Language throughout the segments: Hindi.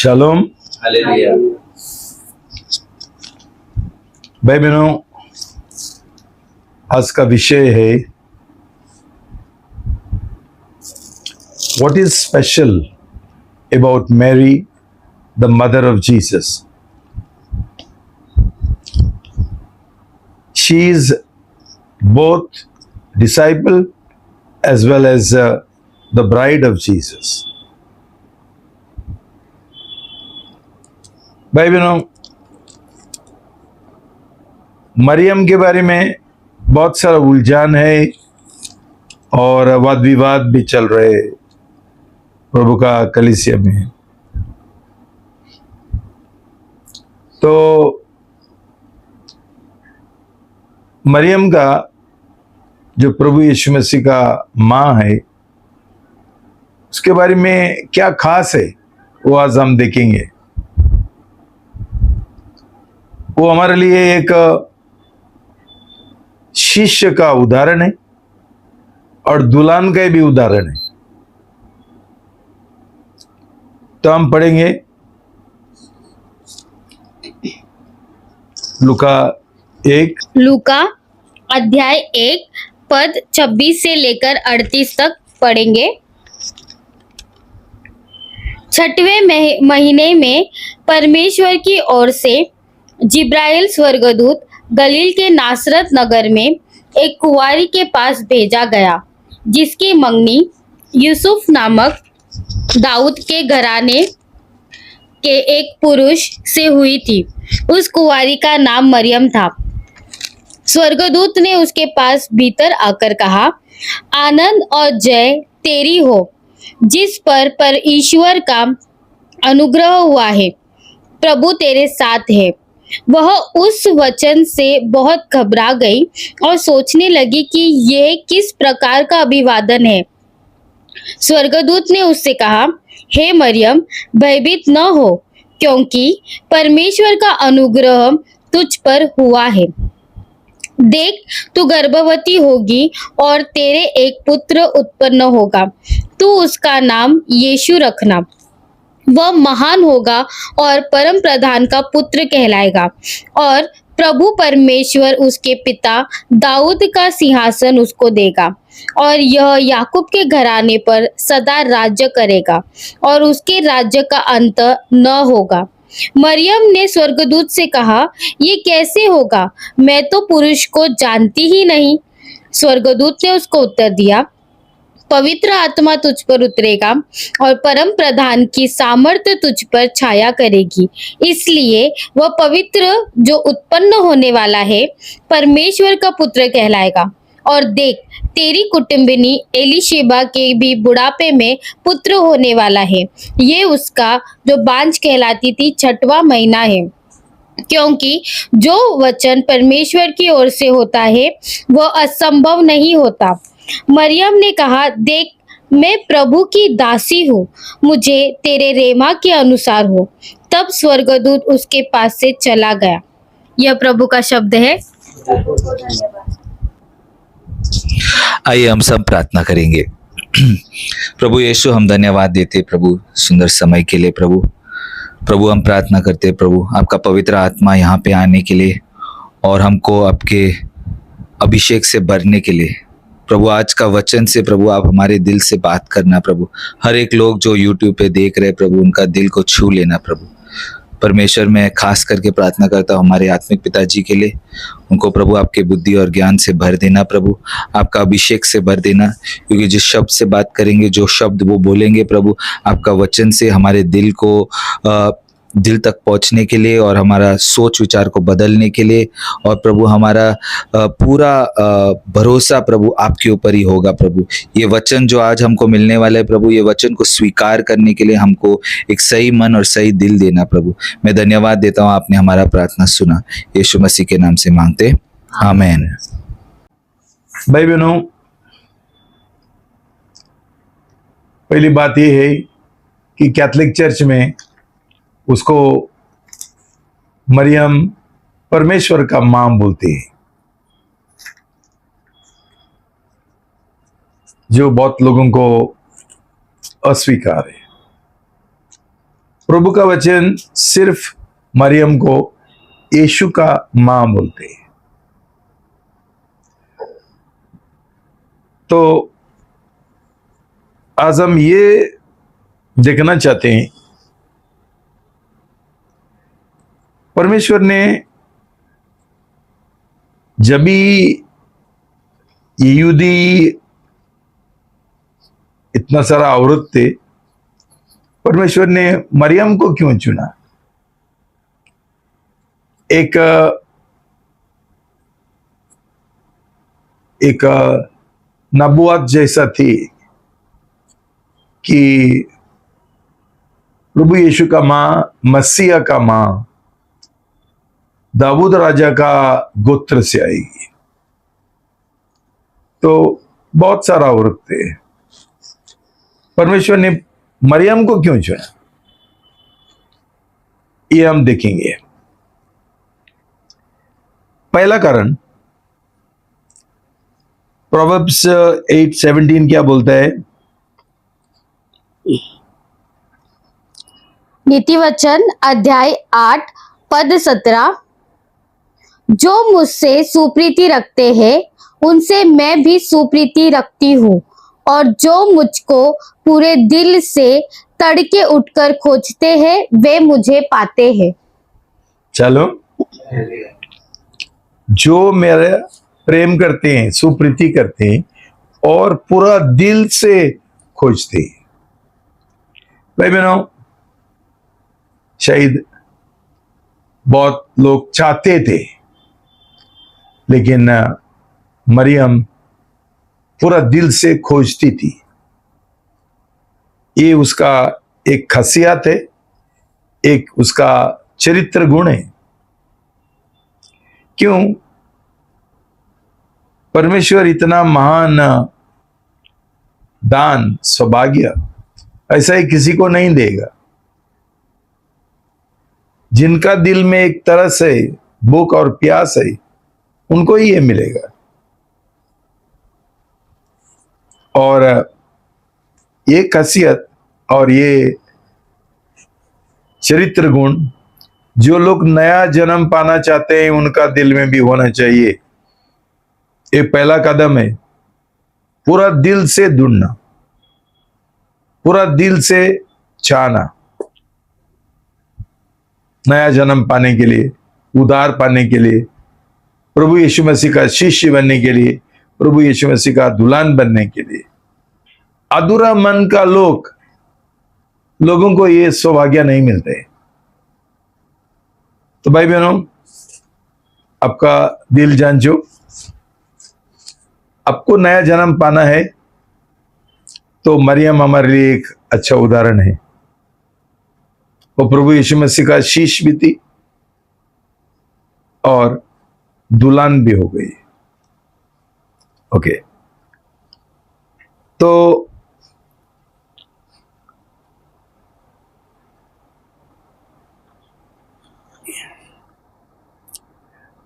शालोम। हालेलुया। भाई बहनों, आज का विषय है what is special about Mary the mother of Jesus. She is both disciple as well as the bride of Jesus. भाई बहनों, मरियम के बारे में बहुत सारा उलझान है और वाद विवाद भी चल रहे प्रभु का कलीसिया में। तो मरियम का जो प्रभु यीशु मसीह का माँ है, उसके बारे में क्या खास है वो आज हम देखेंगे। वो हमारे लिए एक शिष्य का उदाहरण है और दुल्हन का भी उदाहरण है। तो हम पढ़ेंगे लूका अध्याय 1 पद 26 से लेकर 38 तक पढ़ेंगे। छठवें महीने में परमेश्वर की ओर से जिब्राइल स्वर्गदूत गलील के नासरत नगर में एक कुंवारी के पास भेजा गया, जिसकी मंगनी यूसुफ नामक दाऊद के घराने के एक पुरुष से हुई थी। उस कुंवारी का नाम मरियम था। स्वर्गदूत ने उसके पास भीतर आकर कहा, आनंद और जय तेरी हो, जिस पर ईश्वर का अनुग्रह हुआ है, प्रभु तेरे साथ है। वह उस वचन से बहुत घबरा गई और सोचने लगी कि यह किस प्रकार का अभिवादन है। स्वर्गदूत ने उससे कहा, हे मरियम, भयभीत न हो, क्योंकि परमेश्वर का अनुग्रह तुझ पर हुआ है। देख, तू गर्भवती होगी और तेरे एक पुत्र उत्पन्न होगा। तू उसका नाम यीशु रखना। वह महान होगा और परम प्रधान का पुत्र कहलाएगा, और प्रभु परमेश्वर उसके पिता दाऊद का सिंहासन उसको देगा, और यह याकूब के घराने पर सदा राज्य करेगा, और उसके राज्य का अंत न होगा। मरियम ने स्वर्गदूत से कहा, ये कैसे होगा? मैं तो पुरुष को जानती ही नहीं। स्वर्गदूत ने उसको उत्तर दिया, पवित्र आत्मा तुझ पर उतरेगा और परम प्रधान की सामर्थ्य तुझ पर छाया करेगी। इसलिए वह पवित्र जो उत्पन्न होने वाला है परमेश्वर का पुत्र कहलाएगा। और देख, तेरी कुटुंबिनी एलीशिबा के भी बुढ़ापे में पुत्र होने वाला है। ये उसका जो बांझ कहलाती थी 6वां महीना है, क्योंकि जो वचन परमेश्वर की ओर से होता है वह असंभव नहीं होता। मरियम ने कहा, देख, मैं प्रभु की दासी हूँ, मुझे तेरे रेमा के अनुसार हो। तब स्वर्गदूत उसके पास से चला गया। यह प्रभु का शब्द है। आइए हम सब प्रार्थना करेंगे। प्रभु यीशु, हम धन्यवाद देते प्रभु सुंदर समय के लिए। प्रभु हम प्रार्थना करते प्रभु आपका पवित्र आत्मा यहाँ पे आने के लिए और हमको आपके अभिषेक से भरने के लिए। प्रभु आज का वचन से प्रभु आप हमारे दिल से बात करना प्रभु। हर एक लोग जो यूट्यूब पे देख रहे प्रभु, उनका दिल को छू लेना प्रभु। परमेश्वर, मैं खास करके प्रार्थना करता हूँ हमारे आत्मिक पिताजी के लिए। उनको प्रभु आपके बुद्धि और ज्ञान से भर देना प्रभु, आपका अभिषेक से भर देना, क्योंकि जिस शब्द से बात करेंगे, जो शब्द वो बोलेंगे प्रभु, आपका वचन से हमारे दिल को दिल तक पहुंचने के लिए और हमारा सोच विचार को बदलने के लिए, और प्रभु हमारा पूरा भरोसा प्रभु आपके ऊपर ही होगा प्रभु। ये वचन जो आज हमको मिलने वाला है प्रभु, ये वचन को स्वीकार करने के लिए हमको एक सही मन और सही दिल देना प्रभु। मैं धन्यवाद देता हूँ, आपने हमारा प्रार्थना सुना। यीशु मसीह के नाम से मांगते, आमीन। भाई बहनों, पहली बात यह है कि कैथोलिक चर्च में उसको मरियम परमेश्वर का मां बोलती है, जो बहुत लोगों को अस्वीकार है। प्रभु का वचन सिर्फ मरियम को यीशु का मां बोलते हैं। तो आज हम ये देखना चाहते हैं, परमेश्वर ने जब भी यहूदी इतना सारा औरत थे, परमेश्वर ने मरियम को क्यों चुना? एक नबुवत जैसा थी कि प्रभु यीशु का मां, मसीहा का मां दाऊद राजा का गोत्र से आएगी। तो बहुत सारा औरत थे, परमेश्वर ने मरियम को क्यों चुना, ये हम देखेंगे। पहला कारण, प्रोवर्ब्स 8:17 क्या बोलता है? नीति वचन अध्याय 8 पद 17, जो मुझसे सुप्रीति रखते हैं उनसे मैं भी सुप्रीति रखती हूँ, और जो मुझको पूरे दिल से तड़के उठकर खोजते हैं वे मुझे पाते हैं। चलो, जो मेरा प्रेम करते हैं, सुप्रीति करते हैं और पूरा दिल से खोजते हैं। भाई बहनों, शायद बहुत लोग चाहते थे, लेकिन मरियम पूरा दिल से खोजती थी। ये उसका एक खासियत है, एक उसका चरित्र गुण है। क्यों? परमेश्वर इतना महान दान, सौभाग्य ऐसा ही किसी को नहीं देगा। जिनका दिल में एक तरस है, भूख और प्यास है, उनको ही ये मिलेगा। और ये खासियत और ये चरित्र गुण जो लोग नया जन्म पाना चाहते हैं उनका दिल में भी होना चाहिए। ये पहला कदम है, पूरा दिल से ढूंढना, पूरा दिल से चाहना, नया जन्म पाने के लिए, उद्धार पाने के लिए, प्रभु यीशु मसीह का शिष्य बनने के लिए, प्रभु यीशु मसीह का दुल्हन बनने के लिए। अधूरा मन का लोगों को ये सौभाग्य नहीं मिलते। तो भाई बहनों, आपका दिल जांचो, आपको नया जन्म पाना है तो मरियम हमारे लिए एक अच्छा उदाहरण है। वो प्रभु यीशु मसीह का शिष्य भी थी और दुल्हन भी हो गई। ओके, तो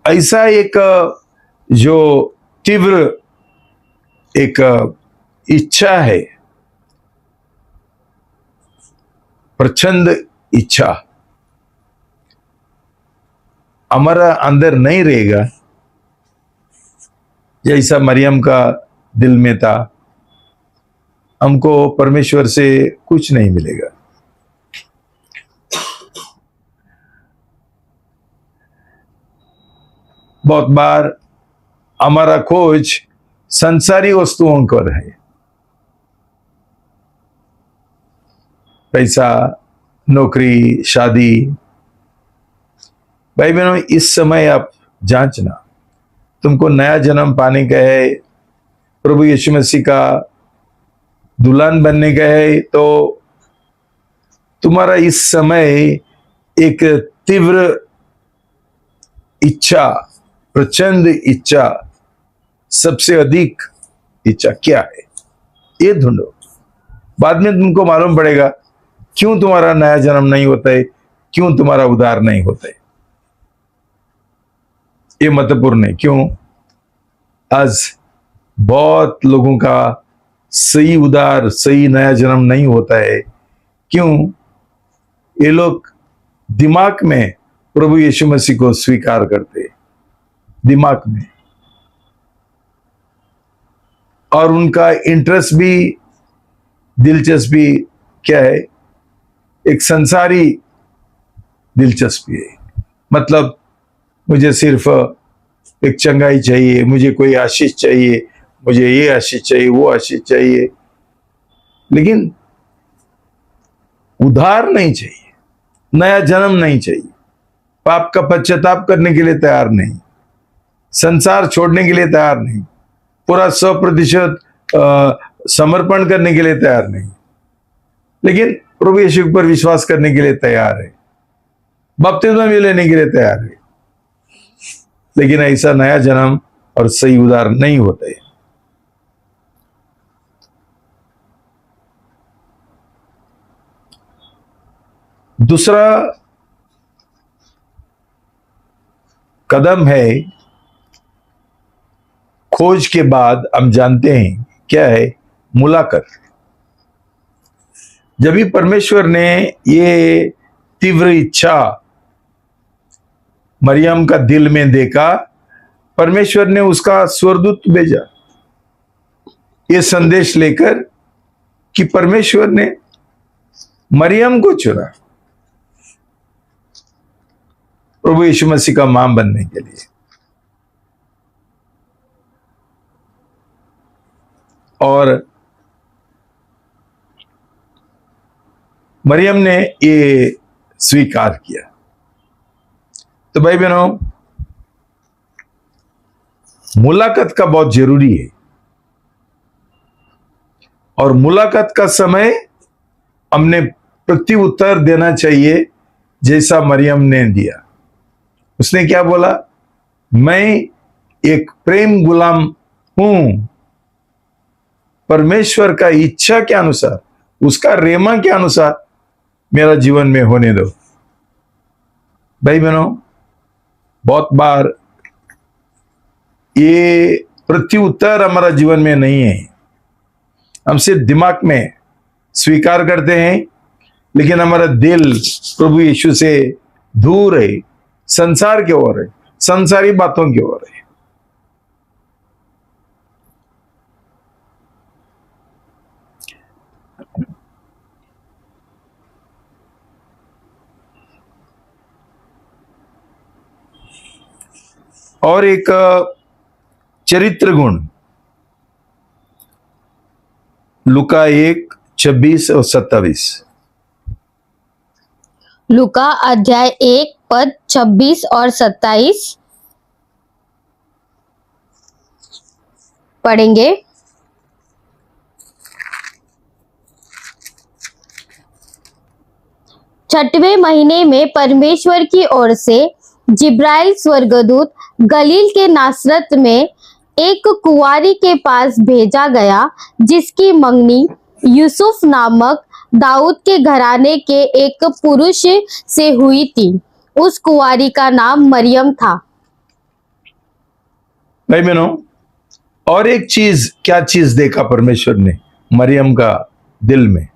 ऐसा एक जो तीव्र एक इच्छा है, प्रचंड इच्छा हमारा अंदर नहीं रहेगा जैसा मरियम का दिल में था, हमको परमेश्वर से कुछ नहीं मिलेगा। बहुत बार हमारा खोज संसारी वस्तुओं पर है, पैसा, नौकरी, शादी। भाई बहनों, इस समय आप जांचना, तुमको नया जन्म पाने का है, प्रभु यीशु मसीह का दुल्हन बनने का है, तो तुम्हारा इस समय एक तीव्र इच्छा, प्रचंड इच्छा, सबसे अधिक इच्छा क्या है, ये ढूंढो। बाद में तुमको मालूम पड़ेगा क्यों तुम्हारा नया जन्म नहीं होता है, क्यों तुम्हारा उद्धार नहीं होता है। ये महत्वपूर्ण है। क्यों? आज बहुत लोगों का सही उद्धार, सही नया जन्म नहीं होता है। क्यों? ये लोग दिमाग में प्रभु यीशु मसीह को स्वीकार करते, दिमाग में, और उनका इंटरेस्ट भी, दिलचस्पी क्या है? एक संसारी दिलचस्पी है। मतलब मुझे सिर्फ एक चंगाई चाहिए, मुझे कोई आशीष चाहिए, मुझे ये आशीष चाहिए, वो आशीष चाहिए, लेकिन उद्धार नहीं चाहिए, नया जन्म नहीं चाहिए, पाप का पश्चाताप करने के लिए तैयार नहीं, संसार छोड़ने के लिए तैयार नहीं, पूरा 100% समर्पण करने के लिए तैयार नहीं, लेकिन प्रभु यीशु पर विश्वास करने के लिए तैयार है, बपतिस्मा भी लेने के लिए तैयार है, लेकिन ऐसा नया जन्म और सही उद्धार नहीं होता है। दूसरा कदम है, खोज के बाद हम जानते हैं क्या है? मुलाकात। जब भी परमेश्वर ने ये तीव्र इच्छा मरियम का दिल में देखा, परमेश्वर ने उसका स्वर्गदूत भेजा ये संदेश लेकर कि परमेश्वर ने मरियम को चुना प्रभु यीशु मसीह का मां बनने के लिए। और मरियम ने ये स्वीकार किया। तो भाई बहनों, मुलाकात का बहुत जरूरी है, और मुलाकात का समय हमने प्रत्युत्तर देना चाहिए जैसा मरियम ने दिया। उसने क्या बोला? मैं एक प्रेम गुलाम हूं, परमेश्वर का इच्छा के अनुसार, उसका रेमा के अनुसार मेरा जीवन में होने दो। भाई बहनों, बहुत बार ये प्रत्युत्तर हमारा जीवन में नहीं है, हम सिर्फ दिमाग में स्वीकार करते हैं, लेकिन हमारा दिल प्रभु यीशु से दूर है, संसार की ओर है, संसारी बातों की ओर है। और एक चरित्र गुण, लूका 1:26 और 27। लूका अध्याय 1 पद 26 और 27 पढ़ेंगे। छठवें महीने में परमेश्वर की ओर से जिब्राइल स्वर्गदूत गलील के नासरत में एक कुंवारी के पास भेजा गया, जिसकी मंगनी यूसुफ नामक दाऊद के घराने के एक पुरुष से हुई थी। उस कुंवारी का नाम मरियम था। भाई बहनों, और एक चीज, क्या चीज देखा परमेश्वर ने मरियम का दिल में?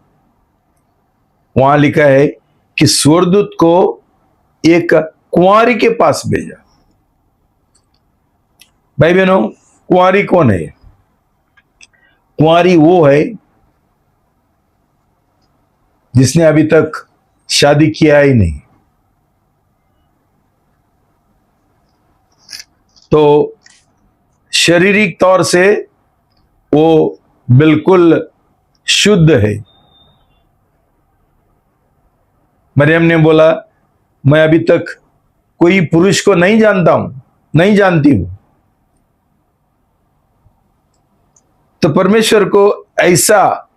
वहां लिखा है कि स्वर्गदूत को एक कुंवारी के पास भेजा। भाई बहनों, कुंवारी कौन है? कुंवारी वो है जिसने अभी तक शादी किया ही नहीं। तो शारीरिक तौर से वो बिल्कुल शुद्ध है। मरियम ने बोला, मैं अभी तक कोई पुरुष को नहीं जानता हूं, नहीं जानती हूं। तो परमेश्वर को ऐसा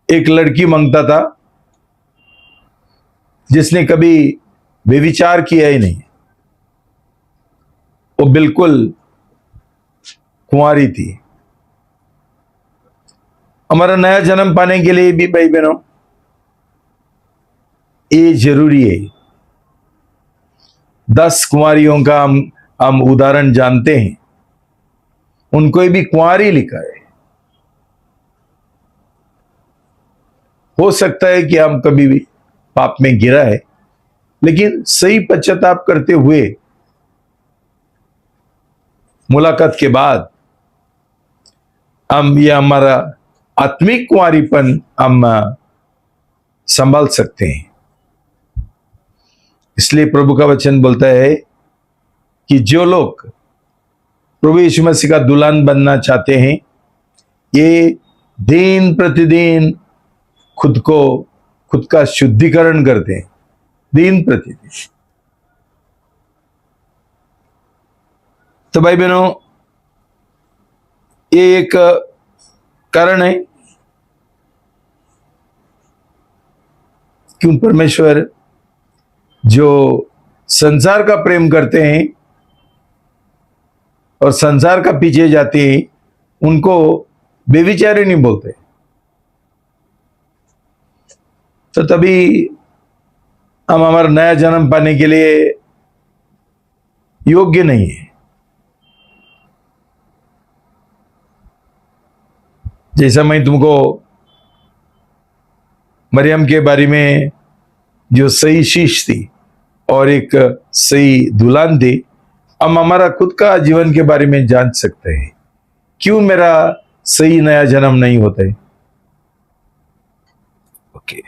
एक लड़की मांगता था जिसने कभी व्यभिचार किया ही नहीं, वो बिल्कुल कुंवारी थी। हमारा नया जन्म पाने के लिए भी भाई बहनों ये जरूरी है। 10 कुंवारियों का हम उदाहरण जानते हैं, उनको भी कुंवारी लिखा है। हो सकता है कि हम कभी भी पाप में गिरा है, लेकिन सही पश्चाताप करते हुए मुलाकात के बाद हम ये हमारा आत्मिक कुंवारीपन हम संभाल सकते हैं। इसलिए प्रभु का वचन बोलता है कि जो लोग प्रभु यीशु मसीह का दुल्हन बनना चाहते हैं, ये दिन प्रतिदिन खुद का शुद्धिकरण करते हैं, दिन प्रतिदिन। तो भाई बहनों, ये एक कारण है क्यों परमेश्वर जो संसार का प्रेम करते हैं और संसार का पीछे जाते हैं, उनको बेविचारे नहीं बोलते। तो तभी हम हमारा नया जन्म पाने के लिए योग्य नहीं है। जैसा मैं तुमको मरियम के बारे में जो सही शीश थी और एक सही दुल्हन थी, हम हमारा खुद का जीवन के बारे में जान सकते हैं क्यों मेरा सही नया जन्म नहीं होता है। ओके,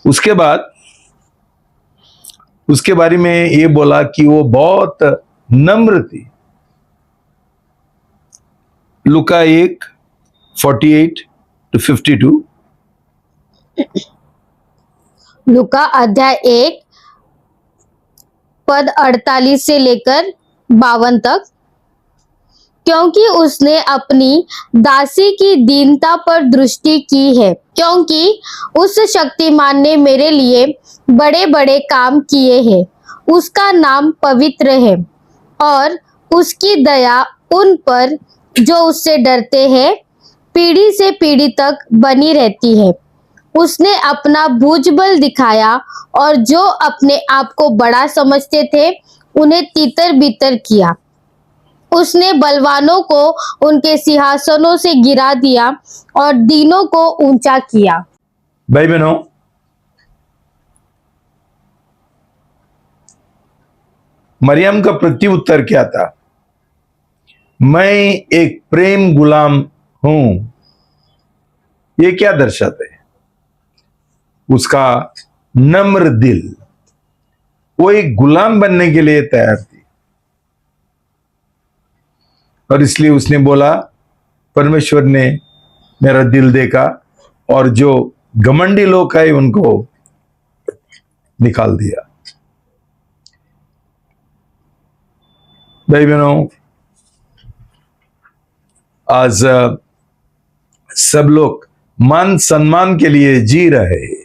उसके बाद उसके बारे में ये बोला कि वो बहुत नम्र थी। लुका 1:48-52। लुका अध्याय 1 पद 48 से लेकर 52 तक। क्योंकि उसने अपनी दासी की दीनता पर दृष्टि की है, क्योंकि उस शक्तिमान ने मेरे लिए बड़े बड़े काम किए हैं। उसका नाम पवित्र है और उसकी दया उन पर जो उससे डरते हैं पीढ़ी से पीढ़ी तक बनी रहती है। उसने अपना भुजबल दिखाया और जो अपने आप को बड़ा समझते थे उन्हें तितर बितर किया। उसने बलवानों को उनके सिंहासनों से गिरा दिया और दीनों को ऊंचा किया। भाई बहनों, मरियम का प्रत्युत्तर क्या था? मैं एक प्रेम गुलाम हूं। ये क्या दर्शाता है? उसका नम्र दिल, वो एक गुलाम बनने के लिए तैयार थी और इसलिए उसने बोला, परमेश्वर ने मेरा दिल देखा और जो घमंडी लोग आए उनको निकाल दिया। भाई बहनों, आज सब लोग मान सम्मान के लिए जी रहे हैं।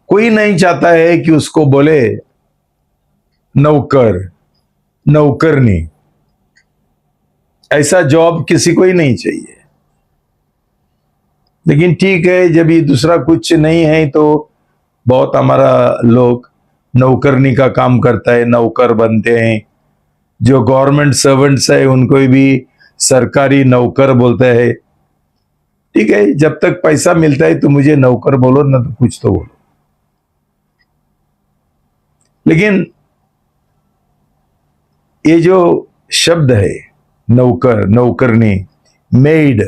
कोई नहीं चाहता है कि उसको बोले नौकर, नौकरनी। ऐसा जॉब किसी को ही नहीं चाहिए। लेकिन ठीक है, जब ये दूसरा कुछ नहीं है तो बहुत हमारा लोग नौकरनी का काम करता है, नौकर बनते हैं। जो गवर्नमेंट सर्वेंट्स है उनको भी सरकारी नौकर बोलते हैं। ठीक है, जब तक पैसा मिलता है तो मुझे नौकर बोलो, ना तो कुछ तो बोलो। लेकिन ये जो शब्द है नौकर, नौकरनी, मेड,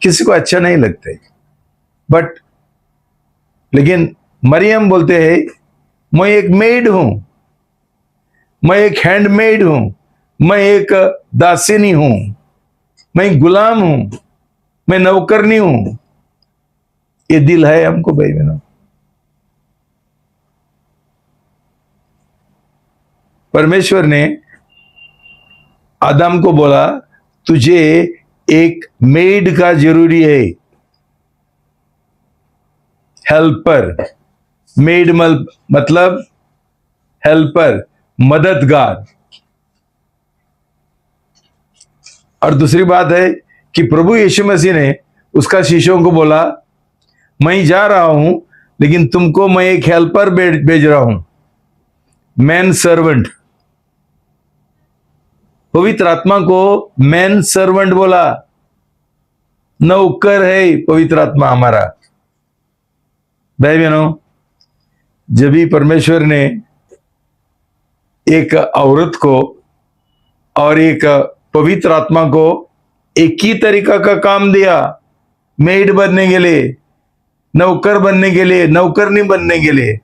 किसी को अच्छा नहीं लगता है। बट लेकिन मरियम बोलते हैं, मैं एक मेड हूं, मैं एक हैंडमेड हूं, मैं एक दासिनी हूं, मैं गुलाम हूं, मैं नौकरनी हूं। ये दिल है हमको भाई बहनों। परमेश्वर ने आदम को बोला, तुझे एक मेड का जरूरी है, हेल्पर। मेड मतलब हेल्पर, मददगार। और दूसरी बात है कि प्रभु यीशु मसीह ने उसका शिष्यों को बोला, मैं जा रहा हूं लेकिन तुमको मैं एक हेल्पर भेज रहा हूं, मैन सर्वेंट। पवित्र आत्मा को मैन सर्वेंट बोला, नौकर है पवित्र आत्मा हमारा। भाई बहनों, जब भी परमेश्वर ने एक औरत को और एक पवित्र आत्मा को एक ही तरीका का काम दिया, मेड बनने के लिए, नौकर बनने के लिए, नौकरनी बनने के लिए।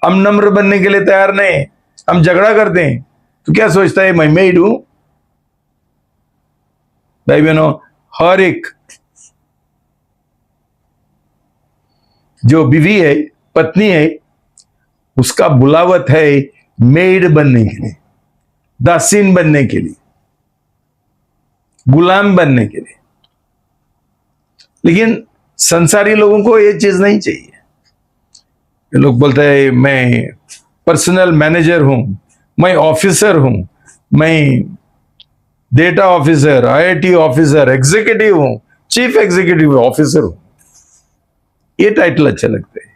हम नम्र बनने के लिए तैयार नहीं, हम झगड़ा करते हैं। तो क्या सोचता है मैं मेड हूं? भाई बहनों, हर एक जो बीवी है, पत्नी है, उसका बुलावट है मेड बनने के लिए, दासीन बनने के लिए, गुलाम बनने के लिए। लेकिन संसारी लोगों को ये चीज नहीं चाहिए। ये लोग बोलते हैं मैं पर्सनल मैनेजर हूं, मैं ऑफिसर हूं, मैं data officer, IIT officer, executive हूं, चीफ एग्जीक्यूटिव ऑफिसर हूं। ये टाइटल अच्छे लगते हैं।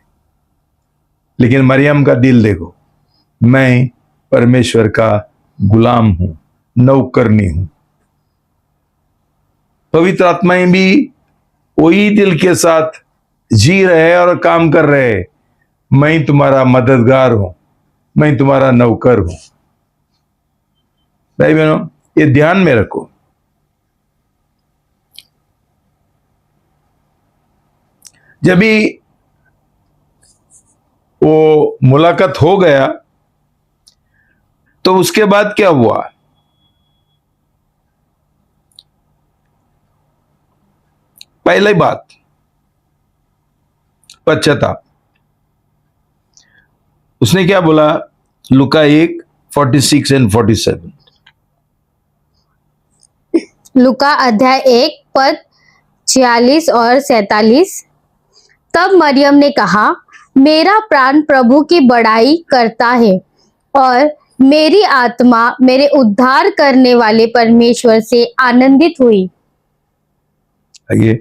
लेकिन मरियम का दिल देखो, मैं परमेश्वर का गुलाम हूं, नौकरनी हूं। पवित्र आत्माएं भी वही दिल के साथ जी रहे हैं और काम कर रहे हैं। मैं तुम्हारा मददगार हूं, मैं तुम्हारा नौकर हूं। भाई बहनों, ये ध्यान में रखो। जब भी वो मुलाकात हो गया तो उसके बाद क्या हुआ? पहली बात, पश्चाताप। उसने क्या बोला? लुका 1:46 एंड 47। लुका अध्याय 1 पद 46 और 47। तब मरियम ने कहा, मेरा प्राण प्रभु की बड़ाई करता है और मेरी आत्मा मेरे उद्धार करने वाले परमेश्वर से आनंदित हुई। आइए,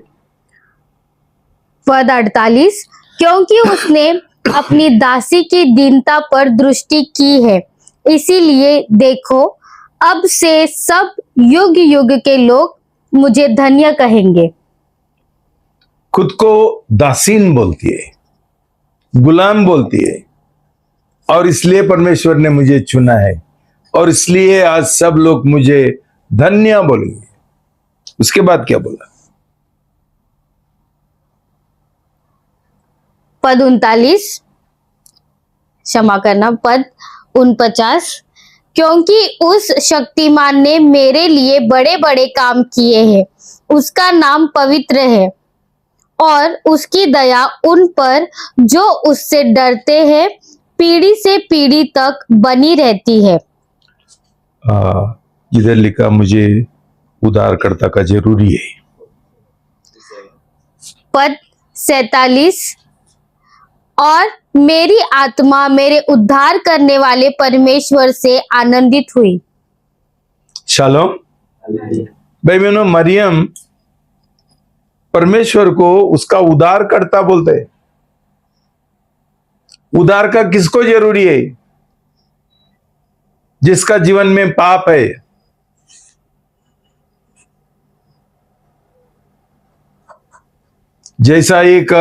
पद 48। क्योंकि उसने अपनी दासी की दीनता पर दृष्टि की है, इसीलिए देखो अब से सब युग युग के लोग मुझे धन्य कहेंगे। खुद को दासीन बोलती है, गुलाम बोलती है, और इसलिए परमेश्वर ने मुझे चुना है और इसलिए आज सब लोग मुझे धन्य बोलेंगे। उसके बाद क्या बोला? पद 39, क्षमा करना, पद 49। क्योंकि उस शक्तिमान ने मेरे लिए बड़े बड़े काम किए हैं, उसका नाम पवित्र है और उसकी दया उन पर जो उससे डरते हैं पीढ़ी से पीढ़ी तक बनी रहती है। इधर लिखा मुझे उद्धारकर्ता का जरूरी है। पद 47। और मेरी आत्मा मेरे उद्धार करने वाले परमेश्वर से आनंदित हुई। शालोम। भाई बहनों, मरियम परमेश्वर को उसका उद्धारकर्ता बोलते हैं। उद्धार का किसको जरूरी है? जिसका जीवन में पाप है। जैसा एक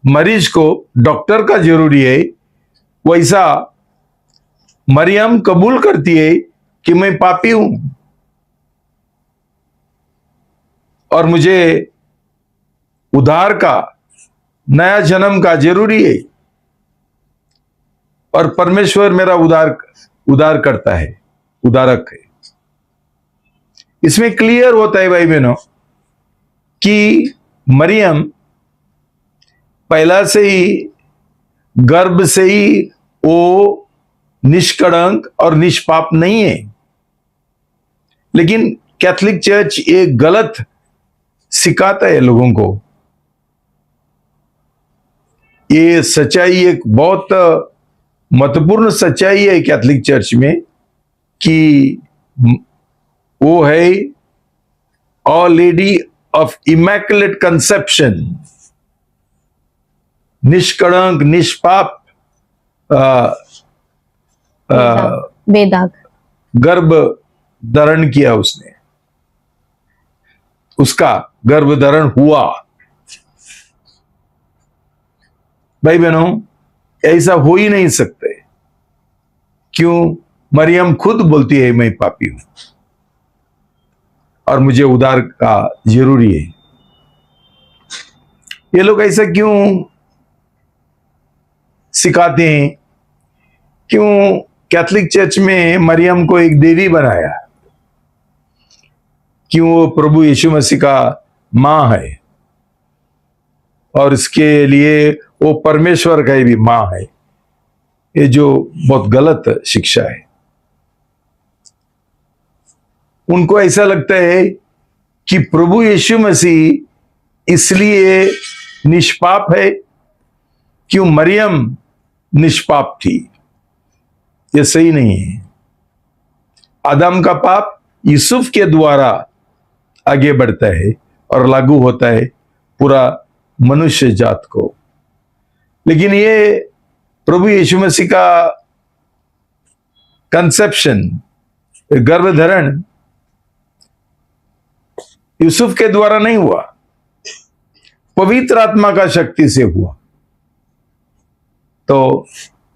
मरीज को डॉक्टर का जरूरी है, वैसा मरियम कबूल करती है कि मैं पापी हूं और मुझे उद्धार का, नया जन्म का जरूरी है, और परमेश्वर मेरा उद्धार करता है, उद्धारक है। इसमें क्लियर होता है भाई बहनों कि मरियम पहला से ही, गर्भ से ही वो निष्कलंक और निष्पाप नहीं है। लेकिन कैथोलिक चर्च एक गलत सिखाता है लोगों को। ये सच्चाई एक बहुत महत्वपूर्ण सच्चाई है कैथोलिक चर्च में कि वो है ऑ लेडी ऑफ इमैकुलेट कंसेप्शन, निष्कलंक, निष्पाप, बेदाग गर्भ धारण किया उसने, उसका गर्भ धारण हुआ। भाई बहनों, ऐसा हो ही नहीं सकते। क्यों? मरियम खुद बोलती है मैं पापी हूं और मुझे उद्धार का जरूरी है। ये लोग ऐसा क्यों सिखाते हैं? क्यों कैथोलिक चर्च में मरियम को एक देवी बनाया? क्यों वो प्रभु यीशु मसीह का मां है और इसके लिए वो परमेश्वर का भी मां है? ये जो बहुत गलत शिक्षा है। उनको ऐसा लगता है कि प्रभु यीशु मसीह इसलिए निष्पाप है क्यों मरियम निष्पाप थी। ये सही नहीं है। आदम का पाप यूसुफ के द्वारा आगे बढ़ता है और लागू होता है पूरा मनुष्य जात को। लेकिन ये प्रभु यीशु मसीह का कंसेप्शन, गर्भधारण यूसुफ के द्वारा नहीं हुआ, पवित्र आत्मा का शक्ति से हुआ। तो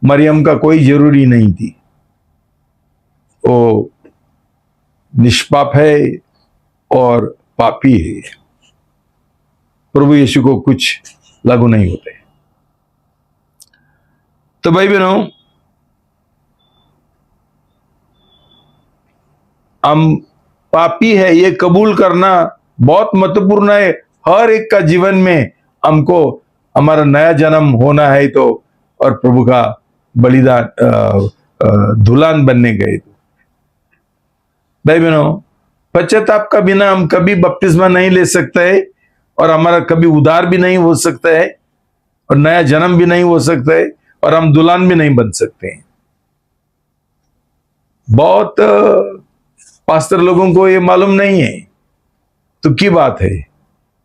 मरियम का कोई जरूरी नहीं थी। वो निष्पाप है और पापी है। प्रभु यीशु को कुछ लागू नहीं होते। तो भाई बहनों, हम पापी है ये कबूल करना बहुत महत्वपूर्ण है। हर एक का जीवन में हमको हमारा नया जन्म होना है तो, और प्रभु का बलिदान दुल्हन बनने गए तो। भाई बहनों, पश्चाताप का बिना हम कभी बपतिस्मा नहीं ले सकते है और हमारा कभी उद्धार भी नहीं हो सकता है और नया जन्म भी नहीं हो सकता है और हम दुल्हन भी नहीं बन सकते हैं। बहुत पास्टर लोगों को ये मालूम नहीं है। तो की बात है,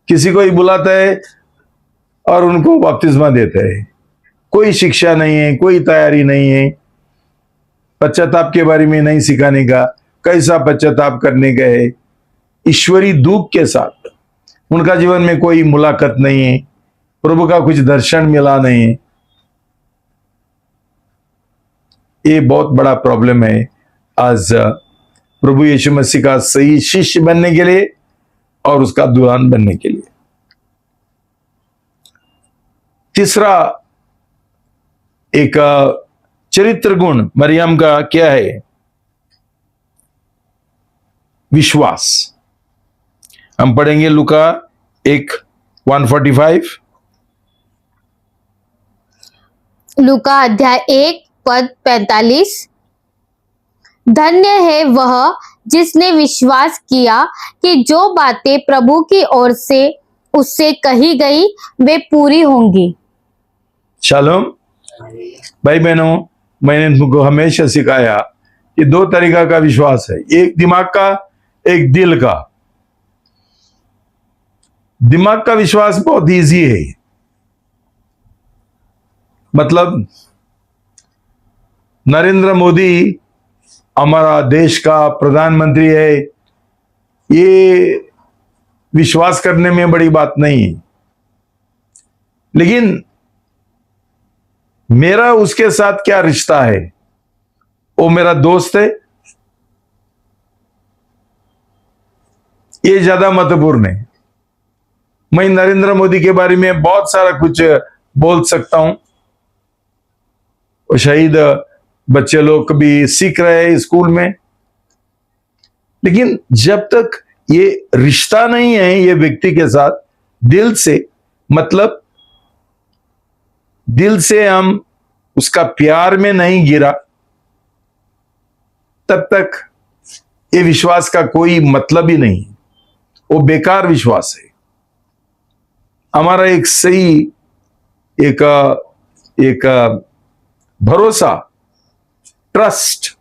किसी को ही बुलाता है और उनको बपतिस्मा देता है। कोई शिक्षा नहीं है, कोई तैयारी नहीं है पश्चाताप के बारे में नहीं सिखाने का, कैसा पश्चाताप करने का है। ईश्वरी दुख के साथ उनका जीवन में कोई मुलाकात नहीं है, प्रभु का कुछ दर्शन मिला नहीं है। ये बहुत बड़ा प्रॉब्लम है आज प्रभु यीशु मसीह का सही शिष्य बनने के लिए और उसका दुल्हन बनने के लिए। तीसरा एक चरित्र गुण मरियम का क्या है? विश्वास। हम पढ़ेंगे लूका 1:145। लूका अध्याय 1 पद 45। धन्य है वह जिसने विश्वास किया कि जो बातें प्रभु की ओर से उससे कही गई वे पूरी होंगी। शालोम। भाई बहनों, मैंने तुमको हमेशा सिखाया कि दो तरीका का विश्वास है, एक दिमाग का, एक दिल का। दिमाग का विश्वास बहुत इजी है। मतलब नरेंद्र मोदी हमारा देश का प्रधानमंत्री है, ये विश्वास करने में बड़ी बात नहीं है। लेकिन मेरा उसके साथ क्या रिश्ता है? वो मेरा दोस्त है, ये ज्यादा महत्वपूर्ण है। मैं नरेंद्र मोदी के बारे में बहुत सारा कुछ बोल सकता हूं। वो शहीद बच्चे लोग भी सीख रहे हैं स्कूल में, लेकिन जब तक ये रिश्ता नहीं है ये व्यक्ति के साथ दिल से, मतलब दिल से हम उसका प्यार में नहीं गिरा, तब तक ये विश्वास का कोई मतलब ही नहीं। वो बेकार विश्वास है। हमारा एक सही एक भरोसा, ट्रस्ट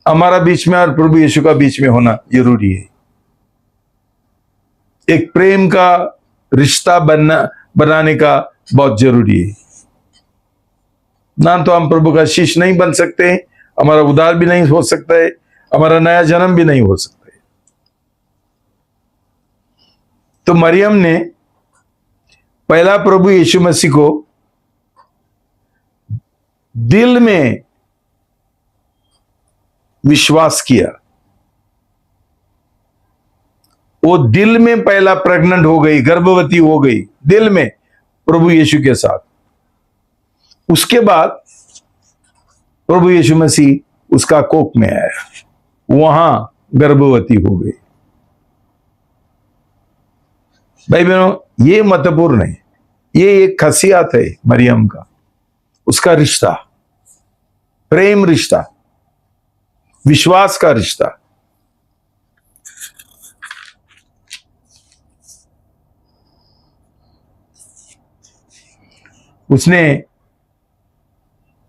हमारा बीच में और प्रभु यीशु का बीच में होना जरूरी है। एक प्रेम का रिश्ता बनाने का बहुत जरूरी है। ना तो हम प्रभु का शिष्य नहीं बन सकते, हमारा उद्धार भी नहीं हो सकता है हमारा नया जन्म भी नहीं हो सकता है। तो मरियम ने पहला प्रभु यीशु मसीह को दिल में विश्वास किया। वो दिल में पहला प्रेग्नेंट हो गई, गर्भवती हो गई दिल में प्रभु यीशु के साथ। उसके बाद प्रभु यीशु मसीह उसका कोख में आया, वहां गर्भवती हो गई। भाई बहनों, ये महत्वपूर्ण है, ये एक खासियत है मरियम का, उसका रिश्ता, प्रेम रिश्ता, विश्वास का रिश्ता। उसने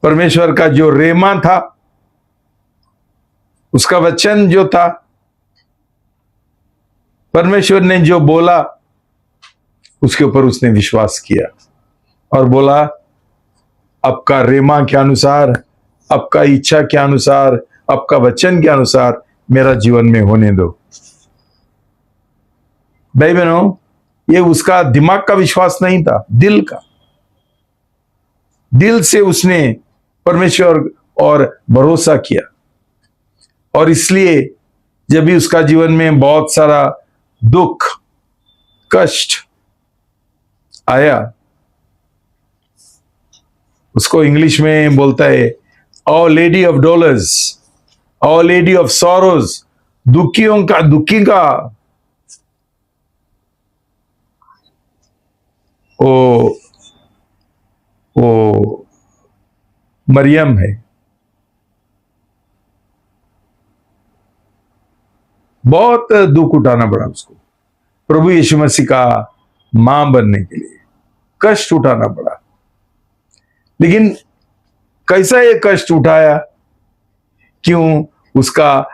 परमेश्वर का जो रेमा था, उसका वचन जो था, परमेश्वर ने जो बोला उसके ऊपर उसने विश्वास किया और बोला, आपका रेमा के अनुसार, आपका इच्छा के अनुसार, आपका वचन के अनुसार मेरा जीवन में होने दो। भाई बहनों, ये उसका दिमाग का विश्वास नहीं था, दिल का। दिल से उसने परमेश्वर और भरोसा किया, और इसलिए जब भी उसका जीवन में बहुत सारा दुख, कष्ट आया, उसको इंग्लिश में बोलता है O lady of dolours, O lady of sorrows, दुखियों का दुखी का वो मरियम है। बहुत दुख उठाना पड़ा उसको प्रभु यीशु मसीह का मां बनने के लिए, कष्ट उठाना पड़ा। लेकिन कैसा ये कष्ट उठाया? क्यों? उसका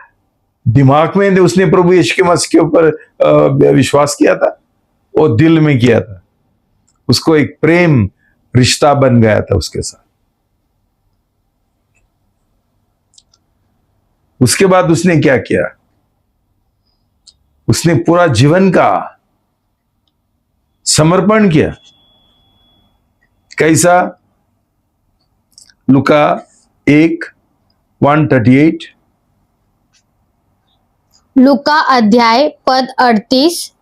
दिमाग में उसने प्रभु यीशु मसीह के ऊपर विश्वास किया था, वो दिल में किया था, उसको एक प्रेम रिश्ता बन गया था उसके साथ। उसके बाद उसने क्या किया? उसने पूरा जीवन का समर्पण किया। कैसा? लुका 1:138, लुका अध्याय पद 38।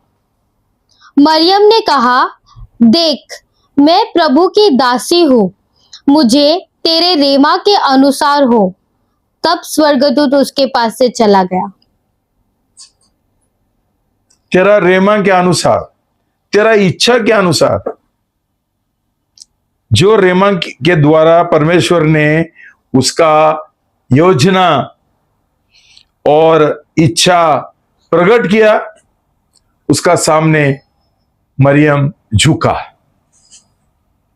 मरियम ने कहा, देख, मैं प्रभु की दासी हूँ, मुझे तेरे रेमा के अनुसार हो। तब स्वर्गदूत उसके पास से चला गया। तेरा रेमा के अनुसार, तेरा इच्छा के अनुसार, जो रेमा के द्वारा परमेश्वर ने उसका योजना और इच्छा प्रकट किया, उसका सामने मरियम झुका।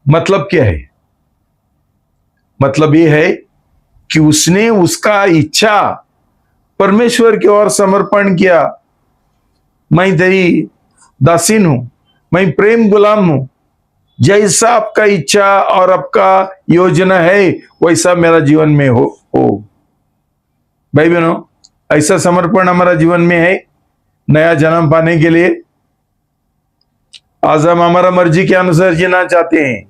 मतलब क्या है? मतलब यह है कि उसने उसका इच्छा परमेश्वर की ओर समर्पण किया। मैं तेरी दासीन हूं, मैं प्रेम गुलाम हूं, जैसा आपका इच्छा और आपका योजना है वैसा मेरा जीवन में हो। भाई बहनों, ऐसा समर्पण हमारा जीवन में है नया जन्म पाने के लिए। आज हम हमारा मर्जी के अनुसार जीना चाहते हैं।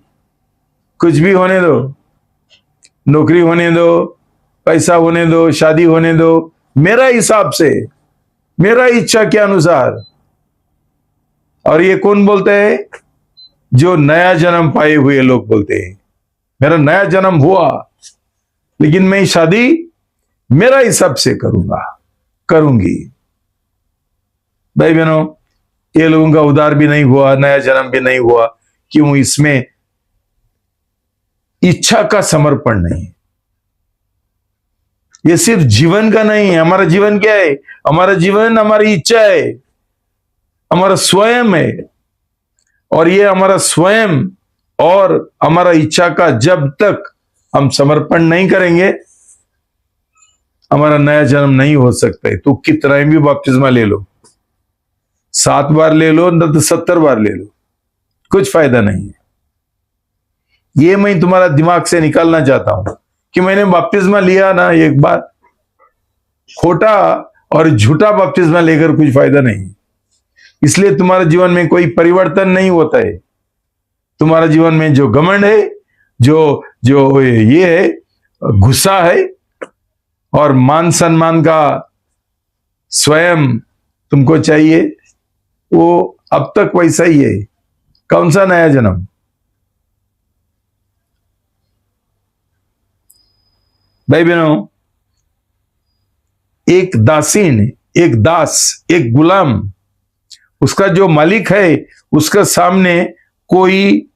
कुछ भी होने दो, नौकरी होने दो, पैसा होने दो, शादी होने दो, मेरा हिसाब से, मेरा इच्छा के अनुसार। और ये कौन बोलते हैं? जो नया जन्म पाए हुए लोग बोलते हैं, मेरा नया जन्म हुआ, लेकिन मैं शादी मेरा हिसाब से करूंगी। भाई बहनों, ये लोगों का उद्धार भी नहीं हुआ, नया जन्म भी नहीं हुआ। क्यों? इसमें इच्छा का समर्पण नहीं। ये सिर्फ जीवन का नहीं है। हमारा जीवन क्या है? हमारा जीवन हमारी इच्छा है, हमारा स्वयं है। और ये हमारा स्वयं और हमारा इच्छा का जब तक हम समर्पण नहीं करेंगे, हमारा नया जन्म नहीं हो सकता है। तो कितना भी बपतिस्मा ले लो, 7 बार ले लो, न तो 70 बार ले लो, कुछ फायदा नहीं है। ये मैं तुम्हारा दिमाग से निकालना चाहता हूं कि मैंने बपतिस्मा लिया ना एक बार, खोटा और झूठा बपतिस्मा लेकर कुछ फायदा नहीं। इसलिए तुम्हारे जीवन में कोई परिवर्तन नहीं होता है। तुम्हारे जीवन में जो घमंड है, जो जो ये है, गुस्सा है और मान सम्मान का स्वयं तुमको चाहिए, वो अब तक वैसा ही है। कौन सा नया जन्म? भाई बहनों, एक दासीन, एक दास, एक गुलाम, उसका जो मालिक है उसके सामने कोई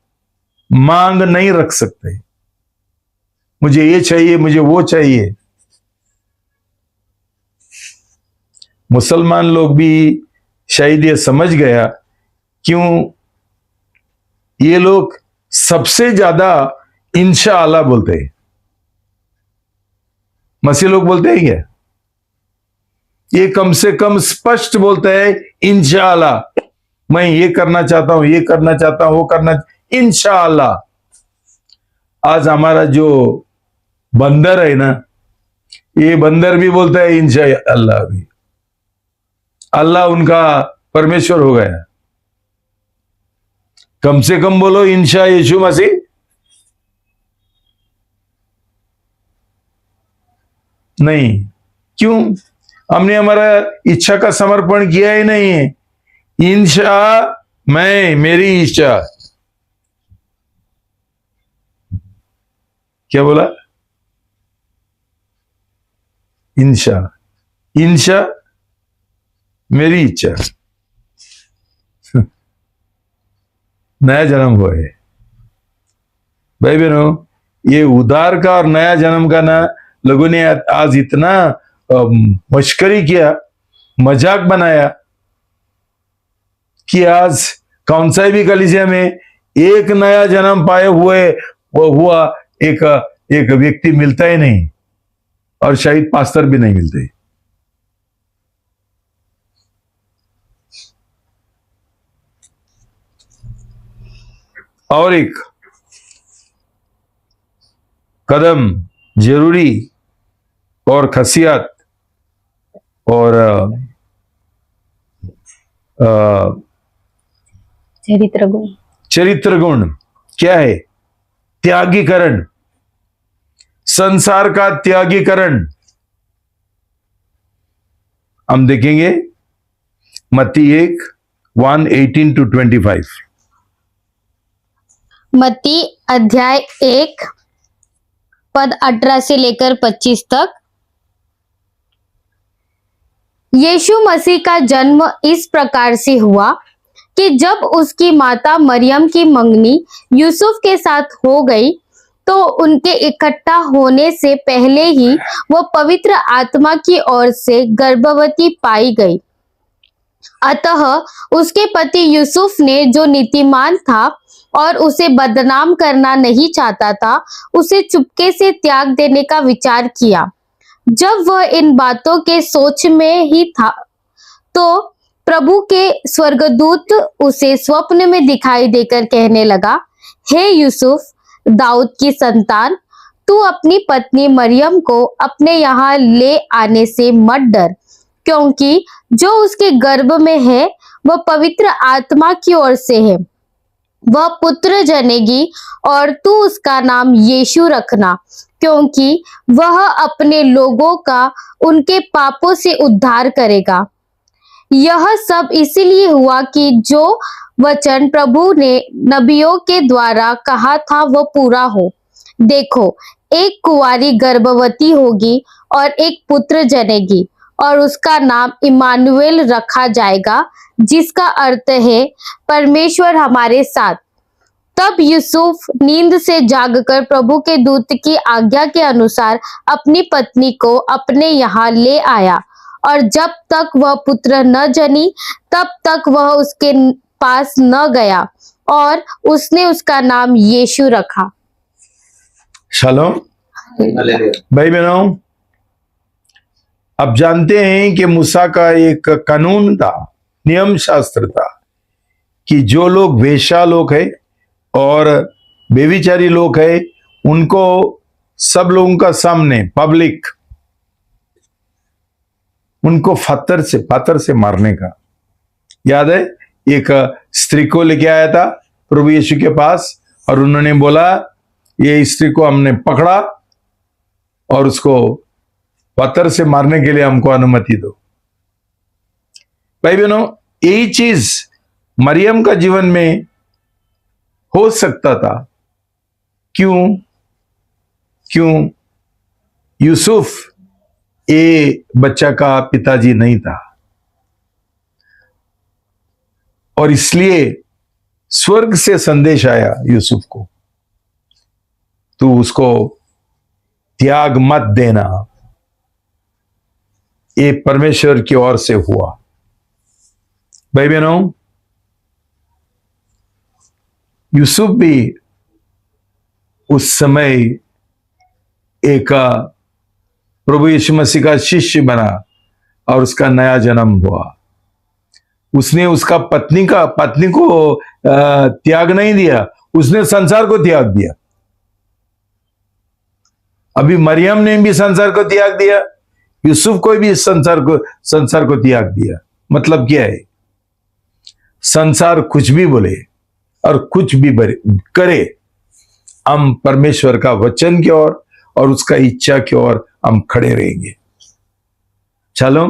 मांग नहीं रख सकते, मुझे ये चाहिए, मुझे वो चाहिए। मुसलमान लोग भी शायद ये समझ गया क्यों ये लोग सबसे ज्यादा इंशाअल्लाह बोलते हैं। मसीह लोग बोलते हैं क्या? ये कम से कम स्पष्ट बोलते हैं इंशाअल्लाह, मैं ये करना चाहता हूं, ये करना चाहता हूं, वो करना, इंशाअल्लाह। आज हमारा जो बंदर है ना, ये बंदर भी बोलता है इंशाअल्लाह भी। अल्लाह उनका परमेश्वर हो गया। कम से कम बोलो इंशा यीशु मसीह। नहीं, क्यों? हमने हमारा इच्छा का समर्पण किया ही नहीं है। इंशा, मैं, मेरी इच्छा। क्या बोला? इंशा, इंशा मेरी इच्छा। नया जन्म हुआ है भाई बहनों। ये उधार का और नया जन्म का ना लोगों ने आज इतना मश्करी किया, मजाक बनाया कि आज कौन सा भी कलीसिया में एक नया जन्म पाए हुए वो हुआ एक व्यक्ति मिलता ही नहीं, और शायद पास्टर भी नहीं मिलते। और एक कदम जरूरी और खासियत और चरित्र गुण क्या है? त्यागीकरण, संसार का त्यागीकरण। हम देखेंगे मत्ती 1:18-25। मत्ती अध्याय 1 पद 18 से लेकर 25 तक। यीशु मसीह का जन्म इस प्रकार से हुआ कि जब उसकी माता मरियम की मंगनी यूसुफ के साथ हो गई, तो उनके इकट्ठा होने से पहले ही वह पवित्र आत्मा की ओर से गर्भवती पाई गई। अतः उसके पति यूसुफ ने, जो नीतिमान था और उसे बदनाम करना नहीं चाहता था, उसे चुपके से त्याग देने का विचार किया। जब वह इन बातों के सोच में ही था, तो प्रभु के स्वर्गदूत उसे स्वप्न में दिखाई देकर कहने लगा, हे यूसुफ, दाऊद की संतान, तू अपनी पत्नी मरियम को अपने यहाँ ले आने से मत डर, क्योंकि जो उसके गर्भ में है वह पवित्र आत्मा की ओर से है। वह पुत्र जनेगी और तू उसका नाम यीशु रखना, क्योंकि वह अपने लोगों का उनके पापों से उद्धार करेगा। यह सब इसीलिए हुआ कि जो वचन प्रभु ने नबियों के द्वारा कहा था वह पूरा हो। देखो, एक कुंवारी गर्भवती होगी और एक पुत्र जनेगी, और उसका नाम इमानुएल रखा जाएगा, जिसका अर्थ है परमेश्वर हमारे साथ। तब यूसुफ नींद से जागकर प्रभु के दूत की आज्ञा के अनुसार अपनी पत्नी को अपने यहाँ ले आया, और जब तक वह पुत्र न जनी तब तक वह उसके पास न गया, और उसने उसका नाम यीशु रखा। शालोम भाई बहनों, अब जानते हैं कि मूसा का एक कानून था, नियम शास्त्र था कि जो लोग वेश्या लोग है और बेविचारी लोग है, उनको सब लोगों का सामने पब्लिक उनको पत्थर से मारने का। याद है, एक स्त्री को लेके आया था प्रभु यीशु के पास और उन्होंने बोला, ये स्त्री को हमने पकड़ा और उसको पत्थर से मारने के लिए हमको अनुमति दो। भाई बहनों, यही चीज मरियम का जीवन में हो सकता था। क्यों? यूसुफ ये बच्चा का पिताजी नहीं था और इसलिए स्वर्ग से संदेश आया यूसुफ को, तू उसको त्याग मत देना। ये परमेश्वर की ओर से हुआ। भाई बहनों, यूसुफ भी उस समय एक प्रभु यीशु मसीह का शिष्य बना और उसका नया जन्म हुआ। उसने उसका पत्नी को त्याग नहीं दिया, उसने संसार को त्याग दिया। अभी मरियम ने भी संसार को त्याग दिया, यूसुफ को भी संसार को त्याग दिया। मतलब क्या है? संसार कुछ भी बोले और कुछ भी करे, हम परमेश्वर का वचन की ओर और उसका इच्छा की ओर हम खड़े रहेंगे। चलो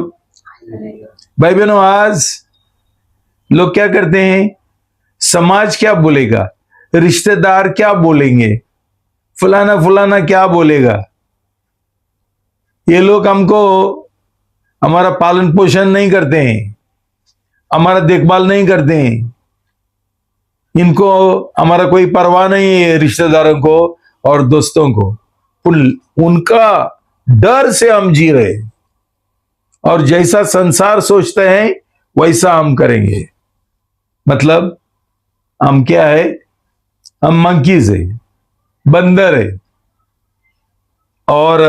भाई बहनों, आज लोग क्या करते हैं? समाज क्या बोलेगा, रिश्तेदार क्या बोलेंगे, फलाना क्या बोलेगा, ये लोग हमको हमारा पालन पोषण नहीं करते हैं, हमारा देखभाल नहीं करते हैं, इनको हमारा कोई परवाह नहीं है, रिश्तेदारों को और दोस्तों को। उनका डर से हम जी रहे और जैसा संसार सोचते हैं वैसा हम करेंगे। मतलब हम क्या है? हम मंकीज है, बंदर है और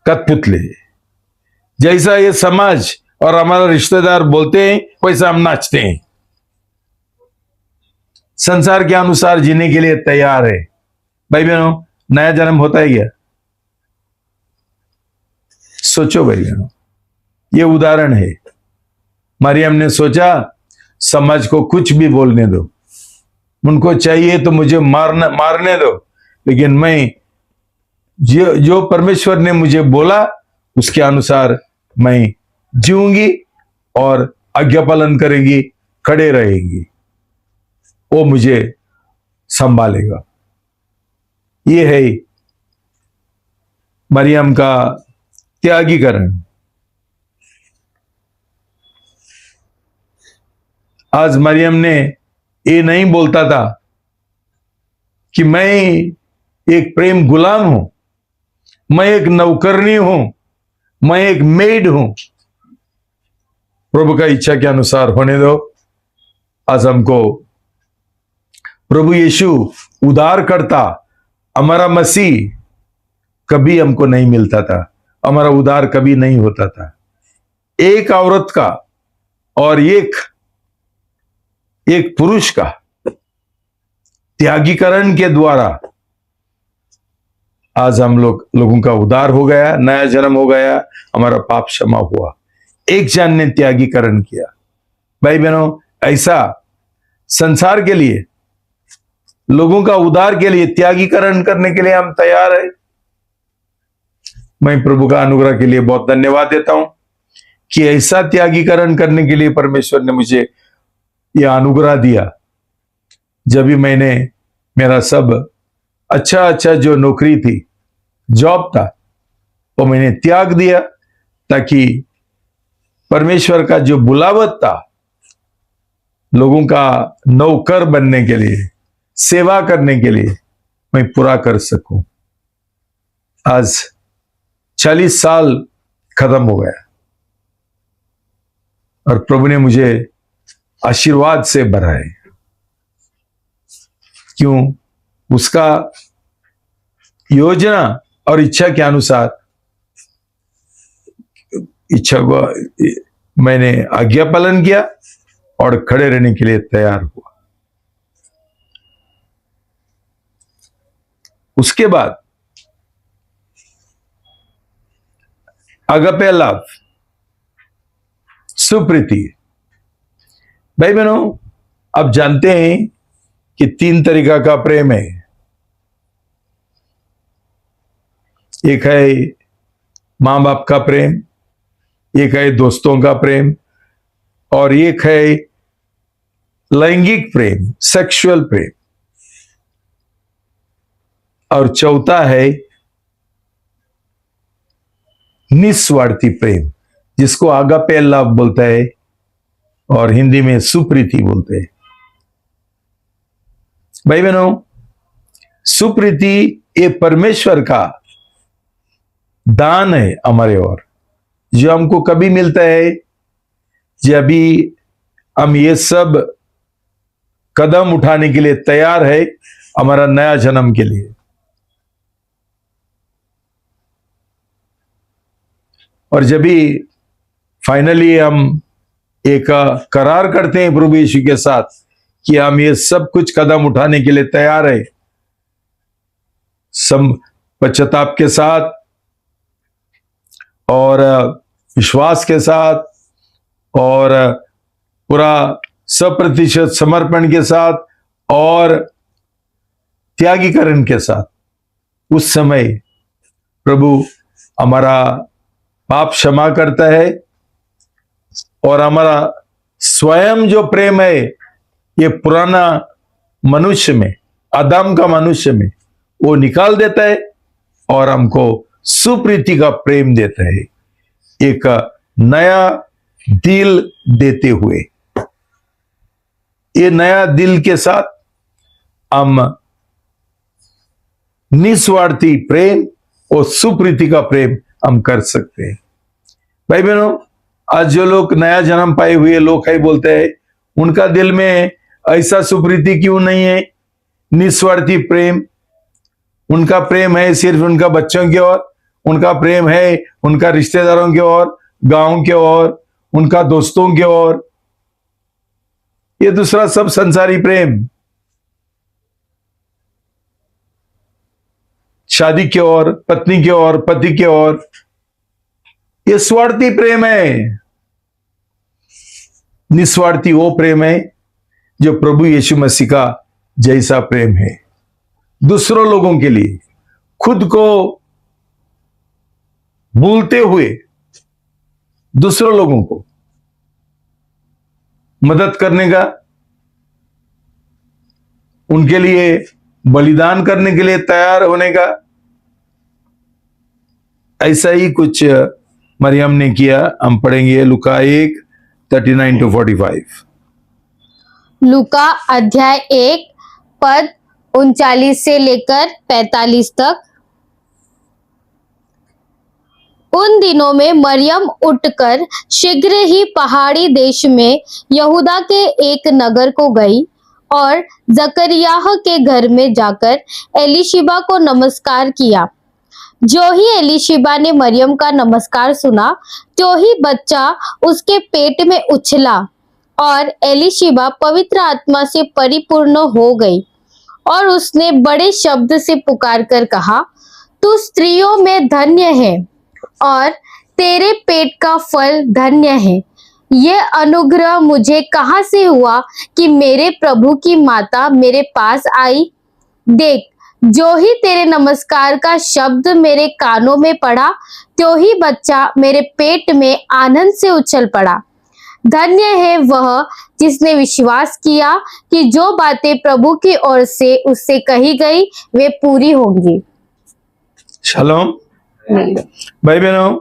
कठपुतले। जैसा ये समाज और हमारा रिश्तेदार बोलते हैं वैसा हम नाचते हैं। संसार के अनुसार जीने के लिए तैयार है। भाई बहनों, नया जन्म होता है क्या? सोचो भाई बहनों, ये उदाहरण है। मरियम ने सोचा समाज को कुछ भी बोलने दो, उनको चाहिए तो मुझे मारने दो, लेकिन मैं जो परमेश्वर ने मुझे बोला उसके अनुसार मैं जीऊंगी और आज्ञा पालन करेंगी, खड़े रहेंगी, वो मुझे संभालेगा। ये है मरियम का त्यागीकरण। आज मरियम ने ये नहीं बोलता था कि मैं एक प्रेम गुलाम हूं, मैं एक नौकरनी हूं, मैं एक मेड हूं। प्रभु का इच्छा के अनुसार होने दो। आज हमको प्रभु यीशु उद्धार करता, हमारा मसीह कभी हमको नहीं मिलता था, हमारा उद्धार कभी नहीं होता था। एक औरत का और एक पुरुष का त्यागीकरण के द्वारा आज हम लोगों का उद्धार हो गया, नया जन्म हो गया, हमारा पाप क्षमा हुआ। एक जन ने त्यागीकरण किया। भाई बहनों, ऐसा संसार के लिए, लोगों का उद्धार के लिए त्यागीकरण करने के लिए हम तैयार है। मैं प्रभु का अनुग्रह के लिए बहुत धन्यवाद देता हूं कि ऐसा त्यागीकरण करने के लिए परमेश्वर ने मुझे यह अनुग्रह दिया। जब भी मैंने मेरा सब अच्छा जो नौकरी थी, जॉब था, वो मैंने त्याग दिया ताकि परमेश्वर का जो बुलावट था, लोगों का नौकर बनने के लिए, सेवा करने के लिए, मैं पूरा कर सकूं। आज 40 साल खत्म हो गया और प्रभु ने मुझे आशीर्वाद से भरा है। क्यों? उसका योजना और इच्छा के अनुसार इच्छा को मैंने आज्ञा पालन किया और खड़े रहने के लिए तैयार हुआ। उसके बाद अगपे लव, सुप्रीति। भाई बहनों, आप जानते हैं कि 3 तरीका का प्रेम है। एक है मां बाप का प्रेम, एक है दोस्तों का प्रेम, और एक है लैंगिक प्रेम, सेक्सुअल प्रेम, और चौथा है निस्वार्थी प्रेम, जिसको आगापे लव बोलता है और हिंदी में सुप्रीति बोलते हैं। भाई बहनों, सुप्रीति ये परमेश्वर का दान है हमारे ओर, जो हमको कभी मिलता है जब भी हम ये सब कदम उठाने के लिए तैयार है हमारा नया जन्म के लिए। और जब भी फाइनली हम एक करार करते हैं प्रभु यीशु के साथ कि हम ये सब कुछ कदम उठाने के लिए तैयार है, सम पश्चाताप के साथ और विश्वास के साथ और पूरा 100% समर्पण के साथ और त्यागीकरण के साथ, उस समय प्रभु हमारा पाप क्षमा करता है और हमारा स्वयं जो प्रेम है ये पुराना मनुष्य में, आदम का मनुष्य में, वो निकाल देता है और हमको सुप्रीति का प्रेम देता है, एक नया दिल देते हुए। ये नया दिल के साथ हम निस्वार्थी प्रेम और सुप्रीति का प्रेम हम कर सकते हैं। भाई बहनों, आज जो लोग नया जन्म पाए हुए लोग है बोलते हैं, उनका दिल में ऐसा सुप्रीति क्यों नहीं है, निस्वार्थी प्रेम? उनका प्रेम है सिर्फ उनका बच्चों की ओर, उनका प्रेम है उनका रिश्तेदारों की ओर, गांव के ओर, उनका दोस्तों की ओर। ये दूसरा सब संसारी प्रेम, शादी की ओर, पत्नी की ओर, पति की ओर, ये स्वार्थी प्रेम है। निस्वार्थी वो प्रेम है जो प्रभु यीशु मसीह का जैसा प्रेम है, दूसरों लोगों के लिए खुद को भूलते हुए दूसरों लोगों को मदद करने का, उनके लिए बलिदान करने के लिए तैयार होने का। ऐसा ही कुछ मरियम ने किया। हम पढ़ेंगे लूका 1:39-45। लूका अध्याय 1 पद 39 से लेकर 45 तक। उन दिनों में मरियम उठकर शीघ्र ही पहाड़ी देश में यहूदा के एक नगर को गई और जकरियाह के घर में जाकर एलीशिबा को नमस्कार किया। जो ही एलीशिबा ने मरियम का नमस्कार सुना, तो ही बच्चा उसके पेट में उछला और एलीशिबा पवित्र आत्मा से परिपूर्ण हो गई और उसने बड़े शब्द से पुकार कर कहा, तू स्त्रियों में धन्य है और तेरे पेट का फल धन्य है। ये अनुग्रह मुझे कहाँ से हुआ कि मेरे प्रभु की माता मेरे पास आई? देख, जो ही तेरे नमस्कार का शब्द मेरे कानों में पड़ा, तो ही बच्चा मेरे पेट में आनंद से उछल पड़ा। धन्य है वह जिसने विश्वास किया कि जो बातें प्रभु की ओर से उससे कही गई वे पूरी होंगी। शालोम। भाई बहनों,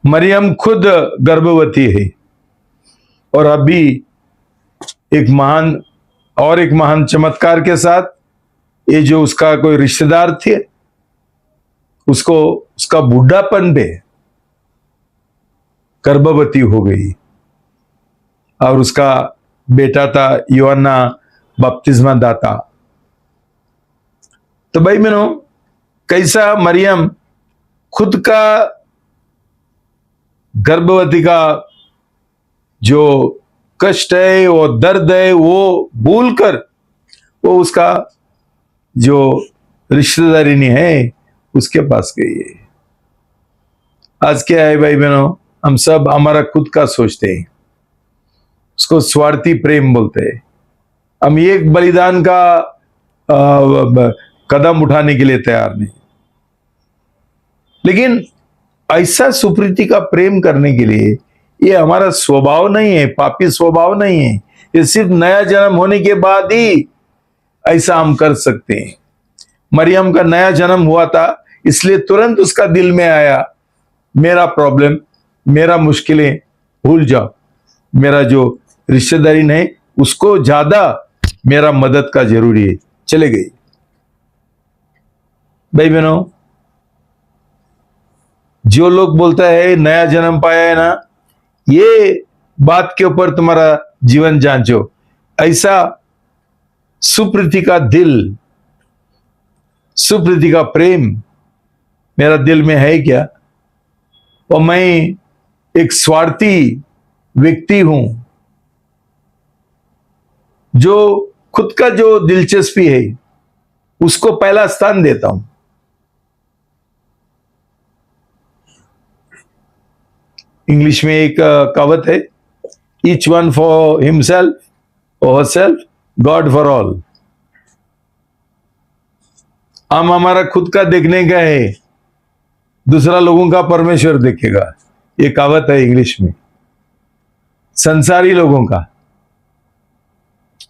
मरियम खुद गर्भवती है और अभी एक महान चमत्कार के साथ ये जो उसका कोई रिश्तेदार थे, उसको उसका बुढ़ापन पे गर्भवती हो गई और उसका बेटा था यूहन्ना बपतिस्मा दाता। तो भाई बहनों, कैसा मरियम खुद का गर्भवती का जो कष्ट है, वो दर्द है, वो भूलकर वो उसका जो रिश्तेदारी नहीं है उसके पास गई है। आज क्या है भाई बहनों, हम सब हमारा खुद का सोचते हैं, उसको स्वार्थी प्रेम बोलते हैं। हम एक बलिदान का कदम उठाने के लिए तैयार नहीं। लेकिन ऐसा सुप्रीति का प्रेम करने के लिए ये हमारा स्वभाव नहीं है, पापी स्वभाव नहीं है। ये सिर्फ नया जन्म होने के बाद ही ऐसा हम कर सकते हैं। मरियम का नया जन्म हुआ था, इसलिए तुरंत उसका दिल में आया, मेरा प्रॉब्लम, मेरा मुश्किलें भूल जाओ, मेरा जो रिश्तेदारी नहीं उसको ज्यादा मेरा मदद का जरूरी है, चले गई। भाई बहनों, जो लोग बोलता है नया जन्म पाया है ना, ये बात के ऊपर तुम्हारा जीवन जांचो। ऐसा सुप्रीति का दिल, सुप्रीति का प्रेम मेरा दिल में है क्या? और मैं एक स्वार्थी व्यक्ति हूं जो खुद का जो दिलचस्पी है उसको पहला स्थान देता हूं। इंग्लिश में एक कहावत है, ईच वन फॉर हिमसेल्फ और हरसेल्फ, गॉड फॉर ऑल। हम हमारा खुद का देखने का है, दूसरा लोगों का परमेश्वर देखेगा। ये कहावत है इंग्लिश में। संसारी लोगों का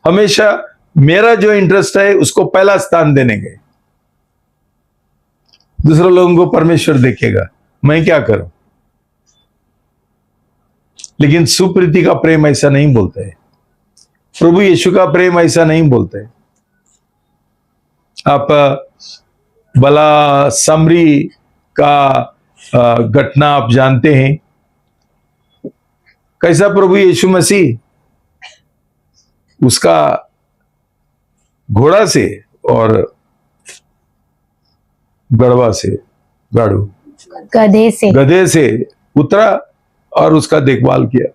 हमेशा मेरा जो इंटरेस्ट है उसको पहला स्थान देने के, दूसरे लोगों को परमेश्वर देखेगा, मैं क्या करूं। लेकिन सुप्रीति का प्रेम ऐसा नहीं बोलता है, प्रभु यीशु का प्रेम ऐसा नहीं बोलता है। आप भला समरी का घटना आप जानते हैं, कैसा प्रभु यीशु मसीह उसका घोड़ा से और गड़वा से गधे से उतरा और उसका देखभाल किया,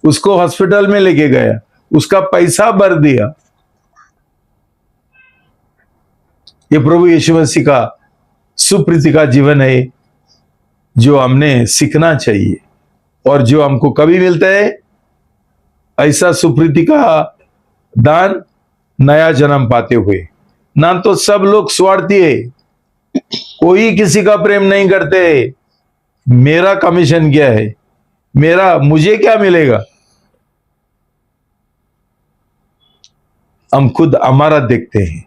उसको हॉस्पिटल में लेके गया, उसका पैसा भर दिया। ये प्रभु यीशु मसीह का सुप्रीति का जीवन है जो हमने सीखना चाहिए, और जो हमको कभी मिलता है ऐसा सुप्रीति का दान नया जन्म पाते हुए। ना तो सब लोग स्वार्थी है, कोई किसी का प्रेम नहीं करते। मेरा कमीशन क्या है, मुझे क्या मिलेगा, हम खुद हमारा देखते हैं।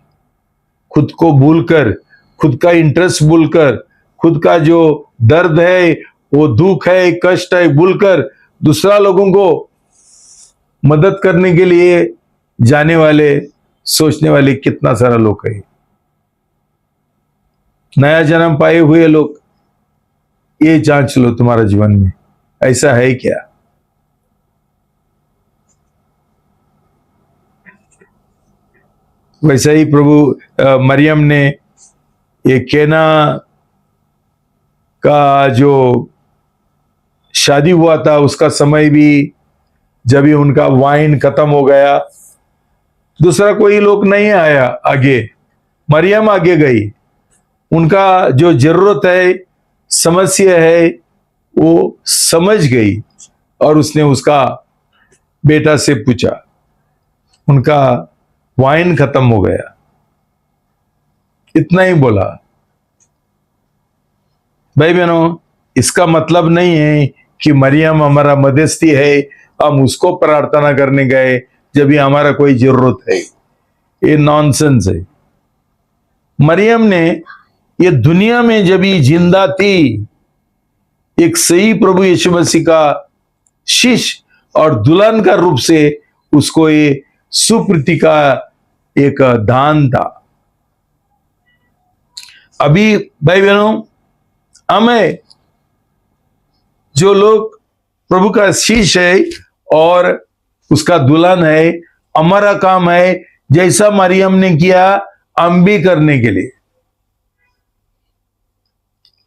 खुद को भूलकर, खुद का इंटरेस्ट भूलकर, खुद का जो दर्द है, वो दुख है, कष्ट है भूलकर दूसरा लोगों को मदद करने के लिए जाने वाले, सोचने वाले कितना सारा लोग है। नया जन्म पाए हुए लोग, ये जांच लो तुम्हारा जीवन में ऐसा है क्या। वैसा ही प्रभु मरियम ने ये केना का जो शादी हुआ था उसका समय भी, जब ही उनका वाइन खत्म हो गया, दूसरा कोई लोग नहीं आया आगे, मरियम आगे गई। उनका जो जरूरत है, समस्या है, वो समझ गई और उसने उसका बेटा से पूछा। उनका वाइन खत्म हो गया, इतना ही बोला। भाई बहनों, इसका मतलब नहीं है कि मरियम हमारा मध्यस्थी है, हम उसको प्रार्थना करने गए जब भी हमारा कोई जरूरत है। ये नॉनसेंस है। मरियम ने ये दुनिया में जब ही जिंदा थी, एक सही प्रभु यीशु मसीह का शिष्य और दुल्हन का रूप से उसको ये सुप्रीति का एक दान था। अभी भाई बहनों, हमें जो लोग प्रभु का शिष्य है और उसका दुल्हन है, हमारा काम है जैसा मरियम ने किया हम भी करने के लिए।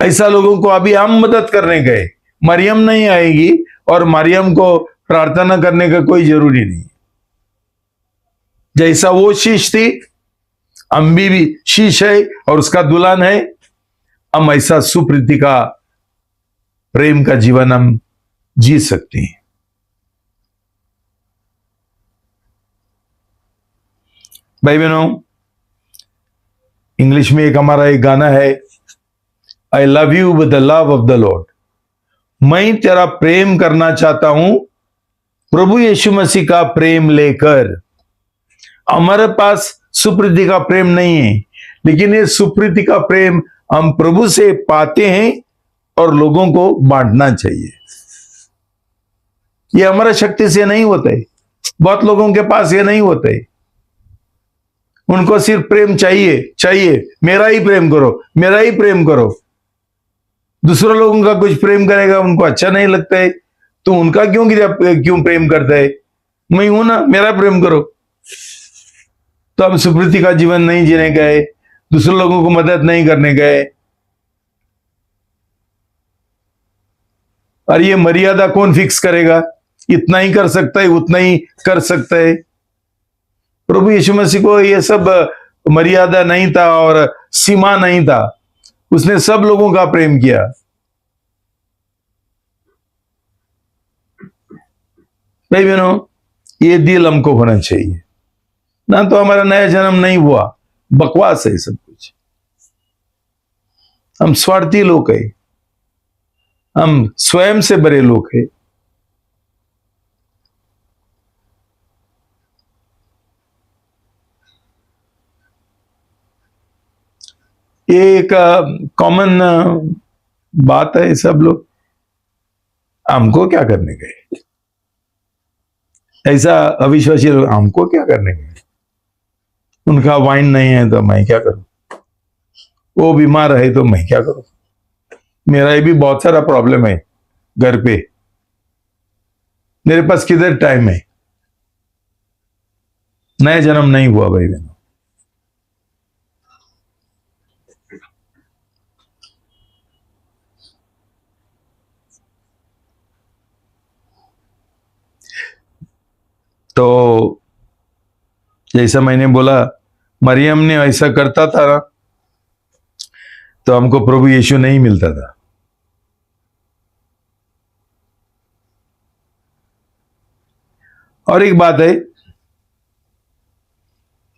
ऐसा लोगों को अभी हम मदद करने गए, मरियम नहीं आएगी और मरियम को प्रार्थना करने का कोई जरूरी नहीं। जैसा वो शीश थी, हम भी शीश है और उसका दुल्हन है। हम ऐसा सुप्रीति का प्रेम का जीवन हम जी सकते हैं। भाई बहनों, इंग्लिश में एक हमारा एक गाना है, I love you with the love of the Lord. मैं तेरा प्रेम करना चाहता हूं प्रभु यीशु मसीह का प्रेम लेकर। हमारे पास सुप्रीति का प्रेम नहीं है, लेकिन ये सुप्रीति का प्रेम हम प्रभु से पाते हैं और लोगों को बांटना चाहिए। ये हमारा शक्ति से नहीं होता है, बहुत लोगों के पास ये नहीं होता है। उनको सिर्फ प्रेम चाहिए, मेरा ही प्रेम करो, मेरा ही प्रेम करो। दूसरे लोगों का कुछ प्रेम करेगा उनको अच्छा नहीं लगता है, तो उनका क्यों प्रेम करता है? मैं हूं ना, मेरा प्रेम करो। तो हम सुप्रीति का जीवन नहीं जीने गए, दूसरे लोगों को मदद नहीं करने गए। और ये मर्यादा कौन फिक्स करेगा? इतना ही कर सकता है, उतना ही कर सकता है। प्रभु यीशु मसीह को ये सब मर्यादा नहीं था और सीमा नहीं था, उसने सब लोगों का प्रेम किया। भाई बहनों, ये दिल हमको होना चाहिए ना, तो हमारा नया जन्म नहीं हुआ, बकवास है सब कुछ। हम स्वार्थी लोग हैं, हम स्वयं से बड़े लोग हैं। ये एक कॉमन बात है, सब लोग हमको क्या करने गए, ऐसा अविश्वासी लोग हमको क्या करने गए, उनका वाइन नहीं है तो मैं क्या करूं, वो बीमार है तो मैं क्या करूं, मेरा ये भी बहुत सारा प्रॉब्लम है घर पे, मेरे पास किधर टाइम है? नया जन्म नहीं हुआ भाई बहनों। तो जैसा मैंने बोला, मरियम ने ऐसा करता था ना, तो हमको प्रभु यीशु नहीं मिलता था। और एक बात है,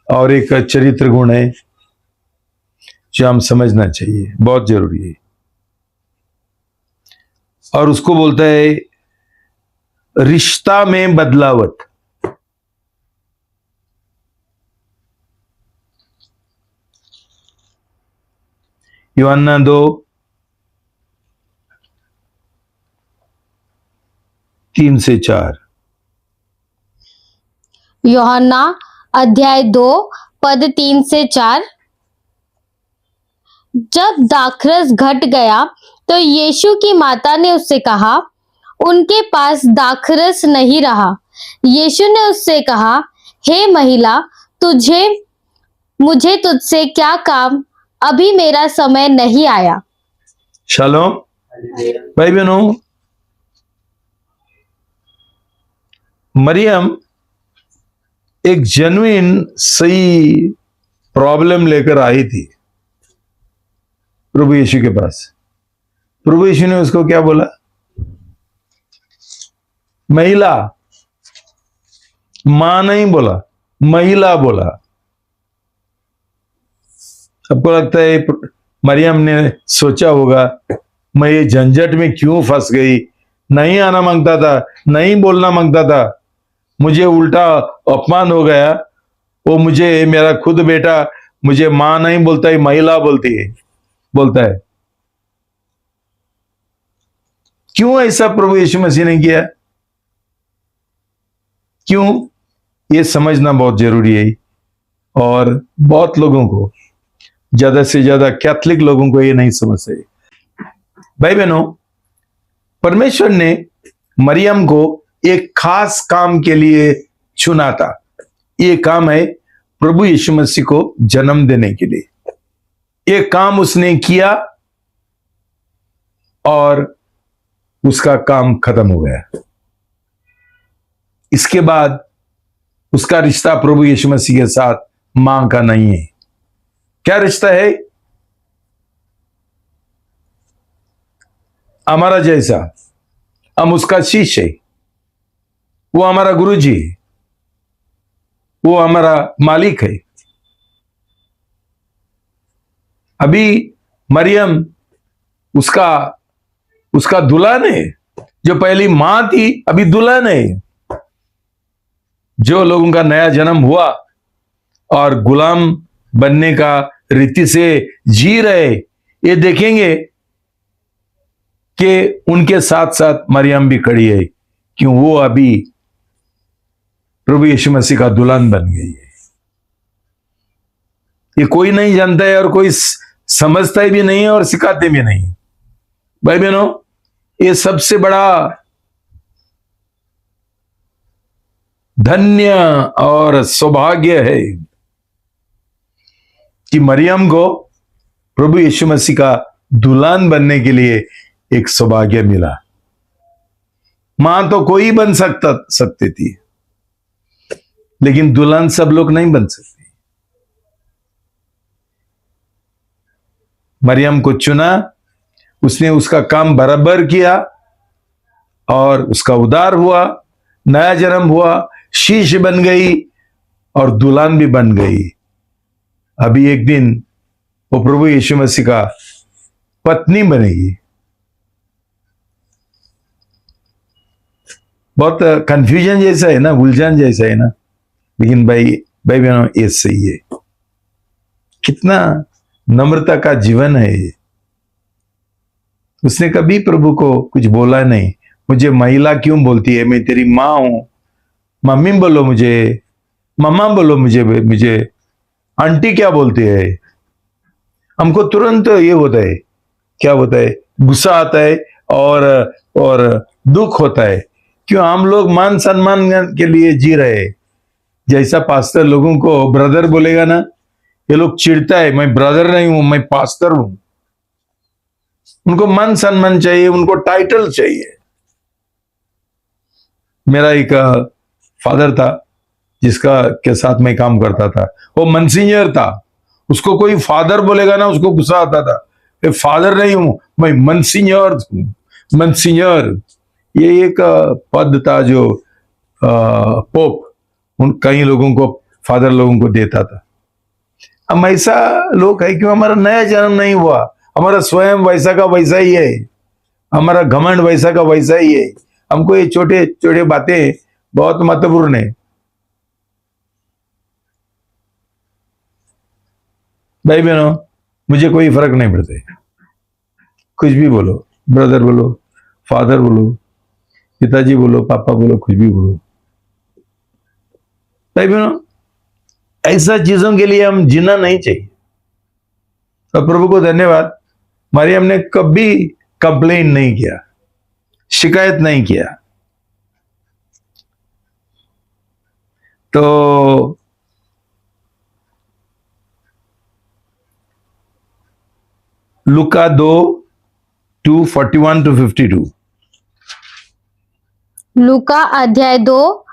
और एक चरित्र गुण है जो हम समझना चाहिए, बहुत जरूरी है, और उसको बोलता है रिश्ता में बदलावट। यूहन्ना 2:3-4। यूहन्ना अध्याय 2:3-4। जब दाखरस घट गया तो यीशु की माता ने उससे कहा, उनके पास दाखरस नहीं रहा। यीशु ने उससे कहा, हे महिला, मुझे तुझसे क्या काम, अभी मेरा समय नहीं आया। शालोम भाई बहनों, मरियम एक जेन्युइन सही प्रॉब्लम लेकर आई थी प्रभु यीशु के पास। प्रभु यीशु ने उसको क्या बोला? महिला, मां नहीं बोला, महिला बोला। आपको लगता है मरियम ने सोचा होगा, मैं ये झंझट में क्यों फंस गई, नहीं आना मांगता था, नहीं बोलना मांगता था, मुझे उल्टा अपमान हो गया। वो मुझे, मेरा खुद बेटा मुझे मां नहीं बोलता है, महिला बोलता है। क्यों ऐसा प्रभु यीशु मसीह ने किया? क्यों? ये समझना बहुत जरूरी है, और बहुत लोगों को, ज्यादा से ज्यादा कैथोलिक लोगों को ये नहीं समझते। भाई बहनों, परमेश्वर ने मरियम को एक खास काम के लिए चुना था। ये काम है प्रभु यीशु मसीह को जन्म देने के लिए। ये काम उसने किया और उसका काम खत्म हो गया। इसके बाद उसका रिश्ता प्रभु यीशु मसीह के साथ मां का नहीं है। क्या रिश्ता है? हमारा जैसा, हम उसका शिष्य है, वो हमारा गुरुजी है, वो हमारा मालिक है। अभी मरियम उसका उसका दुल्हन है, जो पहली मां थी अभी दुल्हन है। जो लोगों का नया जन्म हुआ और गुलाम बनने का रीति से जी रहे, ये देखेंगे कि उनके साथ साथ मरियम भी खड़ी है, क्यों वो अभी प्रभु यीशु मसीह का दुल्हन बन गई है। ये कोई नहीं जानता है और कोई समझता भी नहीं है और सिखाते भी नहीं। भाई बहनों, ये सबसे बड़ा धन्य और सौभाग्य है कि मरियम को प्रभु यीशु मसीह का दुल्हन बनने के लिए एक सौभाग्य मिला। मां तो कोई बन सकती थी, लेकिन दुल्हन सब लोग नहीं बन सकते। मरियम को चुना, उसने उसका काम बराबर किया और उसका उद्धार हुआ, नया जन्म हुआ, शिष्य बन गई और दुल्हन भी बन गई। अभी एक दिन वो प्रभु यीशु मसीह का पत्नी बनेगी। बहुत कंफ्यूजन जैसा है ना, उलझन जैसा है ना, लेकिन भाई बहनों, ये सही है। कितना नम्रता का जीवन है ये। उसने कभी प्रभु को कुछ बोला नहीं, मुझे महिला क्यों बोलती है, मैं तेरी मां हूं, मम्मी बोलो मुझे, मम्मा बोलो मुझे, मुझे आंटी क्या बोलती है। हमको तुरंत ये होता है, क्या होता है, गुस्सा आता है और दुख होता है। क्यों हम लोग मान सम्मान के लिए जी रहे। जैसा पास्टर लोगों को ब्रदर बोलेगा ना, ये लोग चिढ़ता है, मैं ब्रदर नहीं हूं, मैं पास्टर हूं। उनको मान सम्मान चाहिए, उनको टाइटल चाहिए। मेरा एक फादर था जिसका के साथ मैं काम करता था, वो मनसिंजर था। उसको कोई फादर बोलेगा ना, उसको गुस्सा आता था। मैं फादर नहीं हूं, मैं मनसिंजर हूं। मनसिंजर ये एक पद था जो पोप उन कई लोगों को, फादर लोगों को देता था। हम ऐसा लोग है क्यों, हमारा नया जन्म नहीं हुआ, हमारा स्वयं वैसा का वैसा ही है, हमारा घमंड वैसा का वैसा ही है। हमको ये छोटे छोटे बातें बहुत महत्वपूर्ण है। भाई बहनों, मुझे कोई फर्क नहीं पड़ता, कुछ भी बोलो, ब्रदर बोलो, फादर बोलो, पिताजी बोलो, पापा बोलो, कुछ भी बोलो। भाई बहनों, ऐसा चीजों के लिए हम जीना नहीं चाहिए। तो प्रभु को धन्यवाद, मरियम ने कभी कंप्लेन नहीं किया, शिकायत नहीं किया। तो लुका 2:41-52। लूका अध्याय 2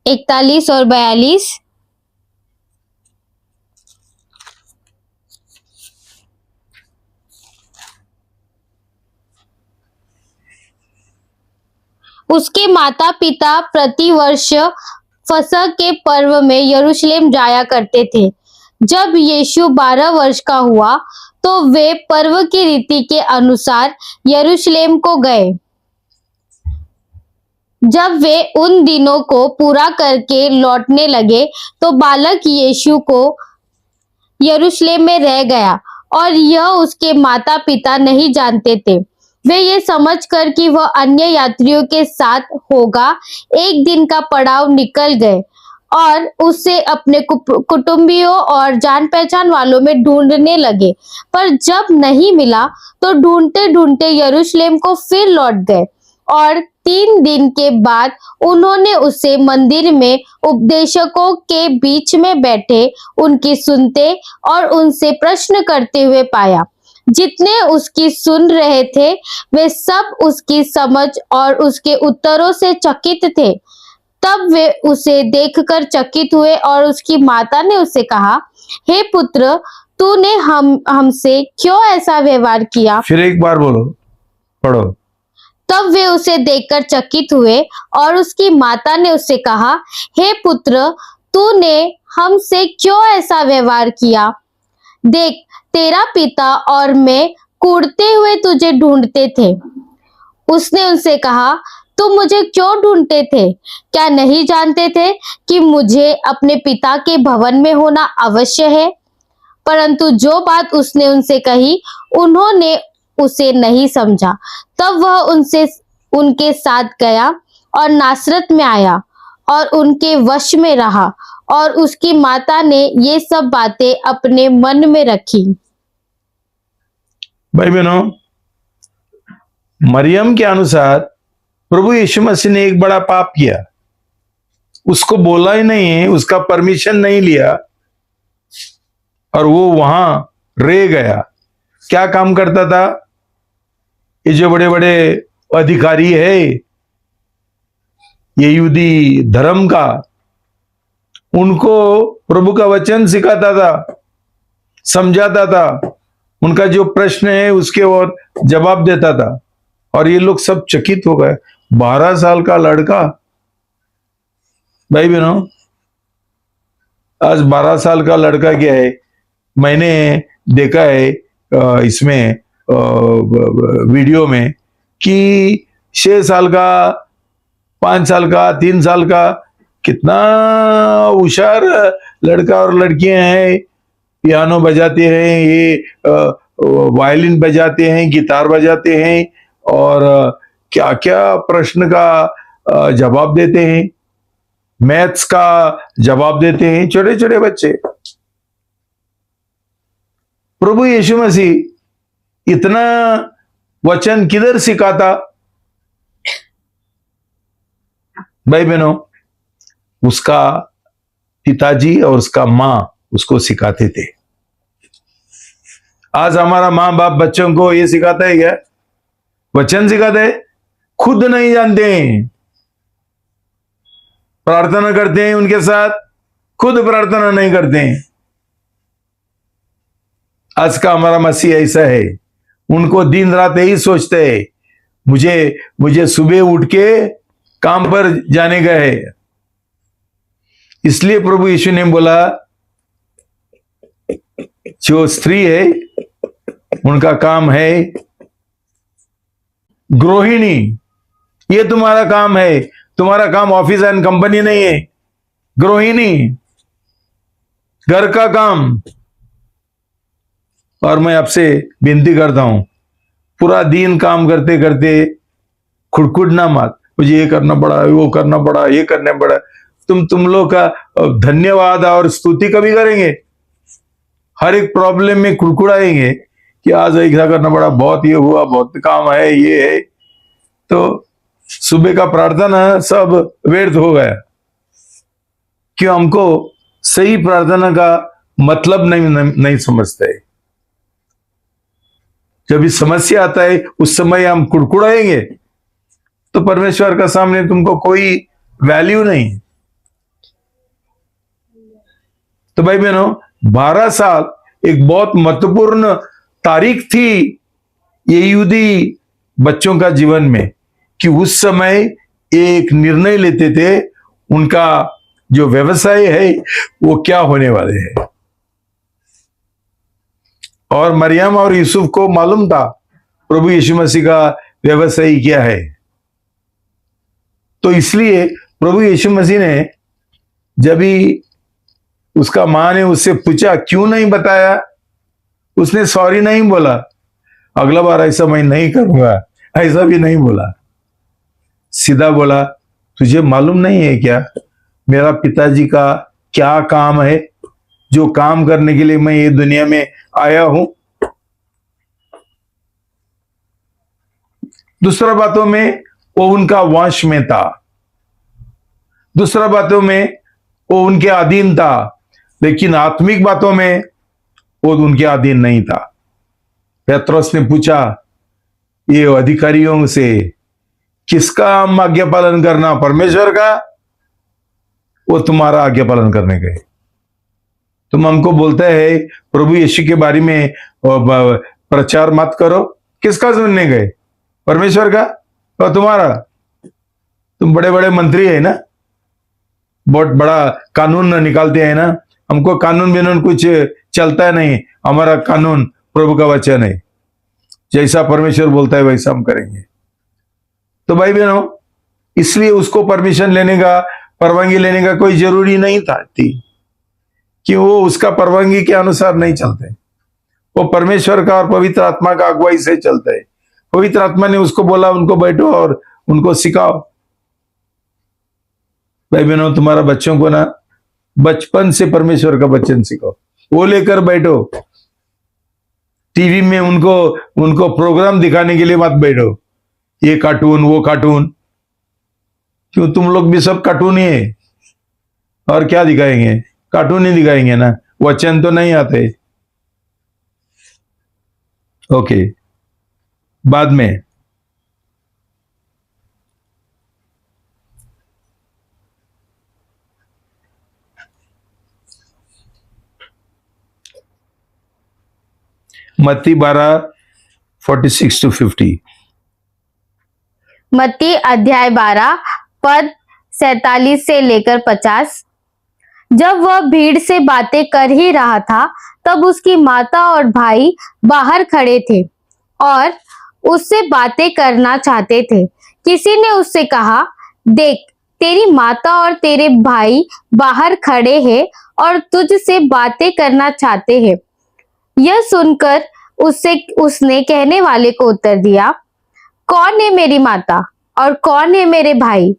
41 और 42। उसके माता पिता प्रतिवर्ष फसह के पर्व में यरूशलेम जाया करते थे। जब यीशु 12 वर्ष का हुआ तो वे पर्व की रीति के अनुसार यरूशलेम को गए। जब वे उन दिनों को पूरा करके लौटने लगे तो बालक यीशु को यरूशलेम में रह गया और यह उसके माता पिता नहीं जानते थे। वे ये समझकर कि वह अन्य यात्रियों के साथ होगा, एक दिन का पड़ाव निकल गए और उसे अपने कुटुंबियों और जान पहचान वालों में ढूंढने लगे। पर जब नहीं मिला तो ढूंढते ढूंढते यरूशलेम को फिर लौट गए और 3 दिन के बाद उन्होंने उसे मंदिर में उपदेशकों के बीच में बैठे उनकी सुनते और उनसे प्रश्न करते हुए पाया। जितने उसकी सुन रहे थे वे सब उसकी समझ और उसके उत्तरों से चकित थे। तब वे उसे देखकर चकित हुए और उसकी माता ने उसे कहा, हे पुत्र, तूने हमसे क्यों ऐसा व्यवहार किया? फिर एक बार बोलो, पढ़ो। तब वे उसे देखकर चकित हुए और उसकी माता ने उससे कहा, हे पुत्र, तूने हमसे क्यों ऐसा व्यवहार किया? देख, तेरा पिता और मैं कूड़ते हुए तुझे ढूंढते थे। उसने उनसे कहा, तुम मुझे क्यों ढूंढते थे? क्या नहीं जानते थे कि मुझे अपने पिता के भवन में होना अवश्य है? परंतु जो बात उसने उनसे कही, उन्होंने उसे नहीं समझा। तब वह उनके साथ गया और नासरत में आया और उनके वश में रहा, और उसकी माता ने ये सब बातें अपने मन में रखी। भाई बहनों, मरियम के अनुसार प्रभु यीशु मसीह ने एक बड़ा पाप किया। उसको बोला ही नहीं, उसका परमिशन नहीं लिया, और वो वहां रह गया। क्या काम करता था? ये जो बड़े बड़े अधिकारी है यहूदी धर्म का, उनको प्रभु का वचन सिखाता था, समझाता था, उनका जो प्रश्न है उसके और जवाब देता था। और ये लोग सब चकित हो गए। 12 साल का लड़का। भाई बहनों, आज 12 साल का लड़का क्या है? मैंने देखा है इसमें वीडियो में कि 6 साल का, 5 साल का, 3 साल का, कितना होशियार लड़का और लड़कियां हैं। पियानो बजाते हैं, ये वायलिन बजाते हैं, गिटार बजाते हैं, और क्या क्या प्रश्न का जवाब देते हैं, मैथ्स का जवाब देते हैं, छोटे छोटे बच्चे। प्रभु यीशु मसीह इतना वचन किधर सिखाता? भाई बहनों, उसका पिताजी और उसका मां उसको सिखाते थे। आज हमारा मां बाप बच्चों को ये सिखाता है क्या? वचन सिखाते हैं? खुद नहीं जानते हैं। प्रार्थना करते हैं उनके साथ, खुद प्रार्थना नहीं करते हैं। आज का हमारा मसीह ऐसा है, उनको दिन रात यही सोचते हैं, मुझे सुबह उठ के काम पर जाने का है। इसलिए प्रभु यीशु ने बोला, जो स्त्री है उनका काम है गृहिणी। ये तुम्हारा काम है। तुम्हारा काम ऑफिस एंड कंपनी नहीं है, गृहिणी, घर का काम। और मैं आपसे विनती करता हूं, पूरा दिन काम करते करते खुड़खुड़ना मत, मुझे ये करना पड़ा, वो करना पड़ा, ये करना पड़ा। तुम लोग का धन्यवाद और स्तुति कभी करेंगे? हर एक प्रॉब्लम में खुड़खुड़ाएंगे कि आज ऐसा करना पड़ा, बहुत ये हुआ, बहुत काम है, ये है। तो सुबह का प्रार्थना सब व्यर्थ हो गया। क्यों? हमको सही प्रार्थना का मतलब नहीं समझते। जब भी समस्या आता है उस समय हम कुड़कुड़ाएंगे तो परमेश्वर का सामने तुमको कोई वैल्यू नहीं। तो भाई बहनों, 12 साल एक बहुत महत्वपूर्ण तारीख थी यहूदी बच्चों का जीवन में, कि उस समय एक निर्णय लेते थे, उनका जो व्यवसाय है वो क्या होने वाले है। और मरियम और यूसुफ को मालूम था प्रभु यीशु मसीह का व्यवसाय क्या है। तो इसलिए प्रभु यीशु मसीह ने, जब ही उसका मां ने उससे पूछा क्यों नहीं बताया, उसने सॉरी नहीं बोला, अगला बार ऐसा मैं नहीं करूंगा, ऐसा भी नहीं बोला। सीधा बोला, तुझे मालूम नहीं है क्या मेरा पिताजी का क्या काम है, जो काम करने के लिए मैं ये दुनिया में आया हूं। दूसरा बातों में वो उनका वंश में था, दूसरा बातों में वो उनके अधीन था, लेकिन आत्मिक बातों में वो उनके अधीन नहीं था। पेत्रोस ने पूछा ये अधिकारियों से, किसका हम आज्ञा पालन करना, परमेश्वर का? वो तुम्हारा आज्ञा पालन करने गए। तुम हमको बोलते हैं प्रभु यीशु के बारे में प्रचार मत करो, किसका सुनने गए? परमेश्वर का और तुम्हारा? तुम बड़े बड़े मंत्री है ना, बहुत बड़ा कानून निकालते हैं ना। हमको कानून बिनून कुछ चलता नहीं, हमारा कानून प्रभु का वचन है। जैसा परमेश्वर बोलता है वैसा हम करेंगे। तो भाई बहनों, इसलिए उसको परमिशन लेने का, परवानगी लेने का कोई जरूरी नहीं थी कि वो उसका परवानगी के अनुसार नहीं चलते। वो परमेश्वर का और पवित्र आत्मा का अगुवाई से चलते हैं। पवित्र आत्मा ने उसको बोला उनको बैठो और उनको सिखाओ। भाई बहनों, तुम्हारा बच्चों को ना बचपन से परमेश्वर का वचन सिखाओ, वो लेकर बैठो। टीवी में उनको प्रोग्राम दिखाने के लिए मत बैठो, ये कार्टून वो कार्टून। क्यों, तुम लोग भी सब कार्टून ही है। और क्या दिखाएंगे? कार्टून ही दिखाएंगे ना, वचन तो नहीं आते। ओके, बाद में मत्ती 12:46-50। मत्ती अध्याय 12 पद 47 से लेकर 50। जब वह भीड़ से बातें कर ही रहा था, तब उसकी माता और भाई बाहर खड़े थे और उससे बातें करना चाहते थे। किसी ने उससे कहा, देख, तेरी माता और तेरे भाई बाहर खड़े हैं और तुझसे बातें करना चाहते हैं। यह सुनकर उसने कहने वाले को उत्तर दिया, कौन है मेरी माता और कौन है मेरे भाई?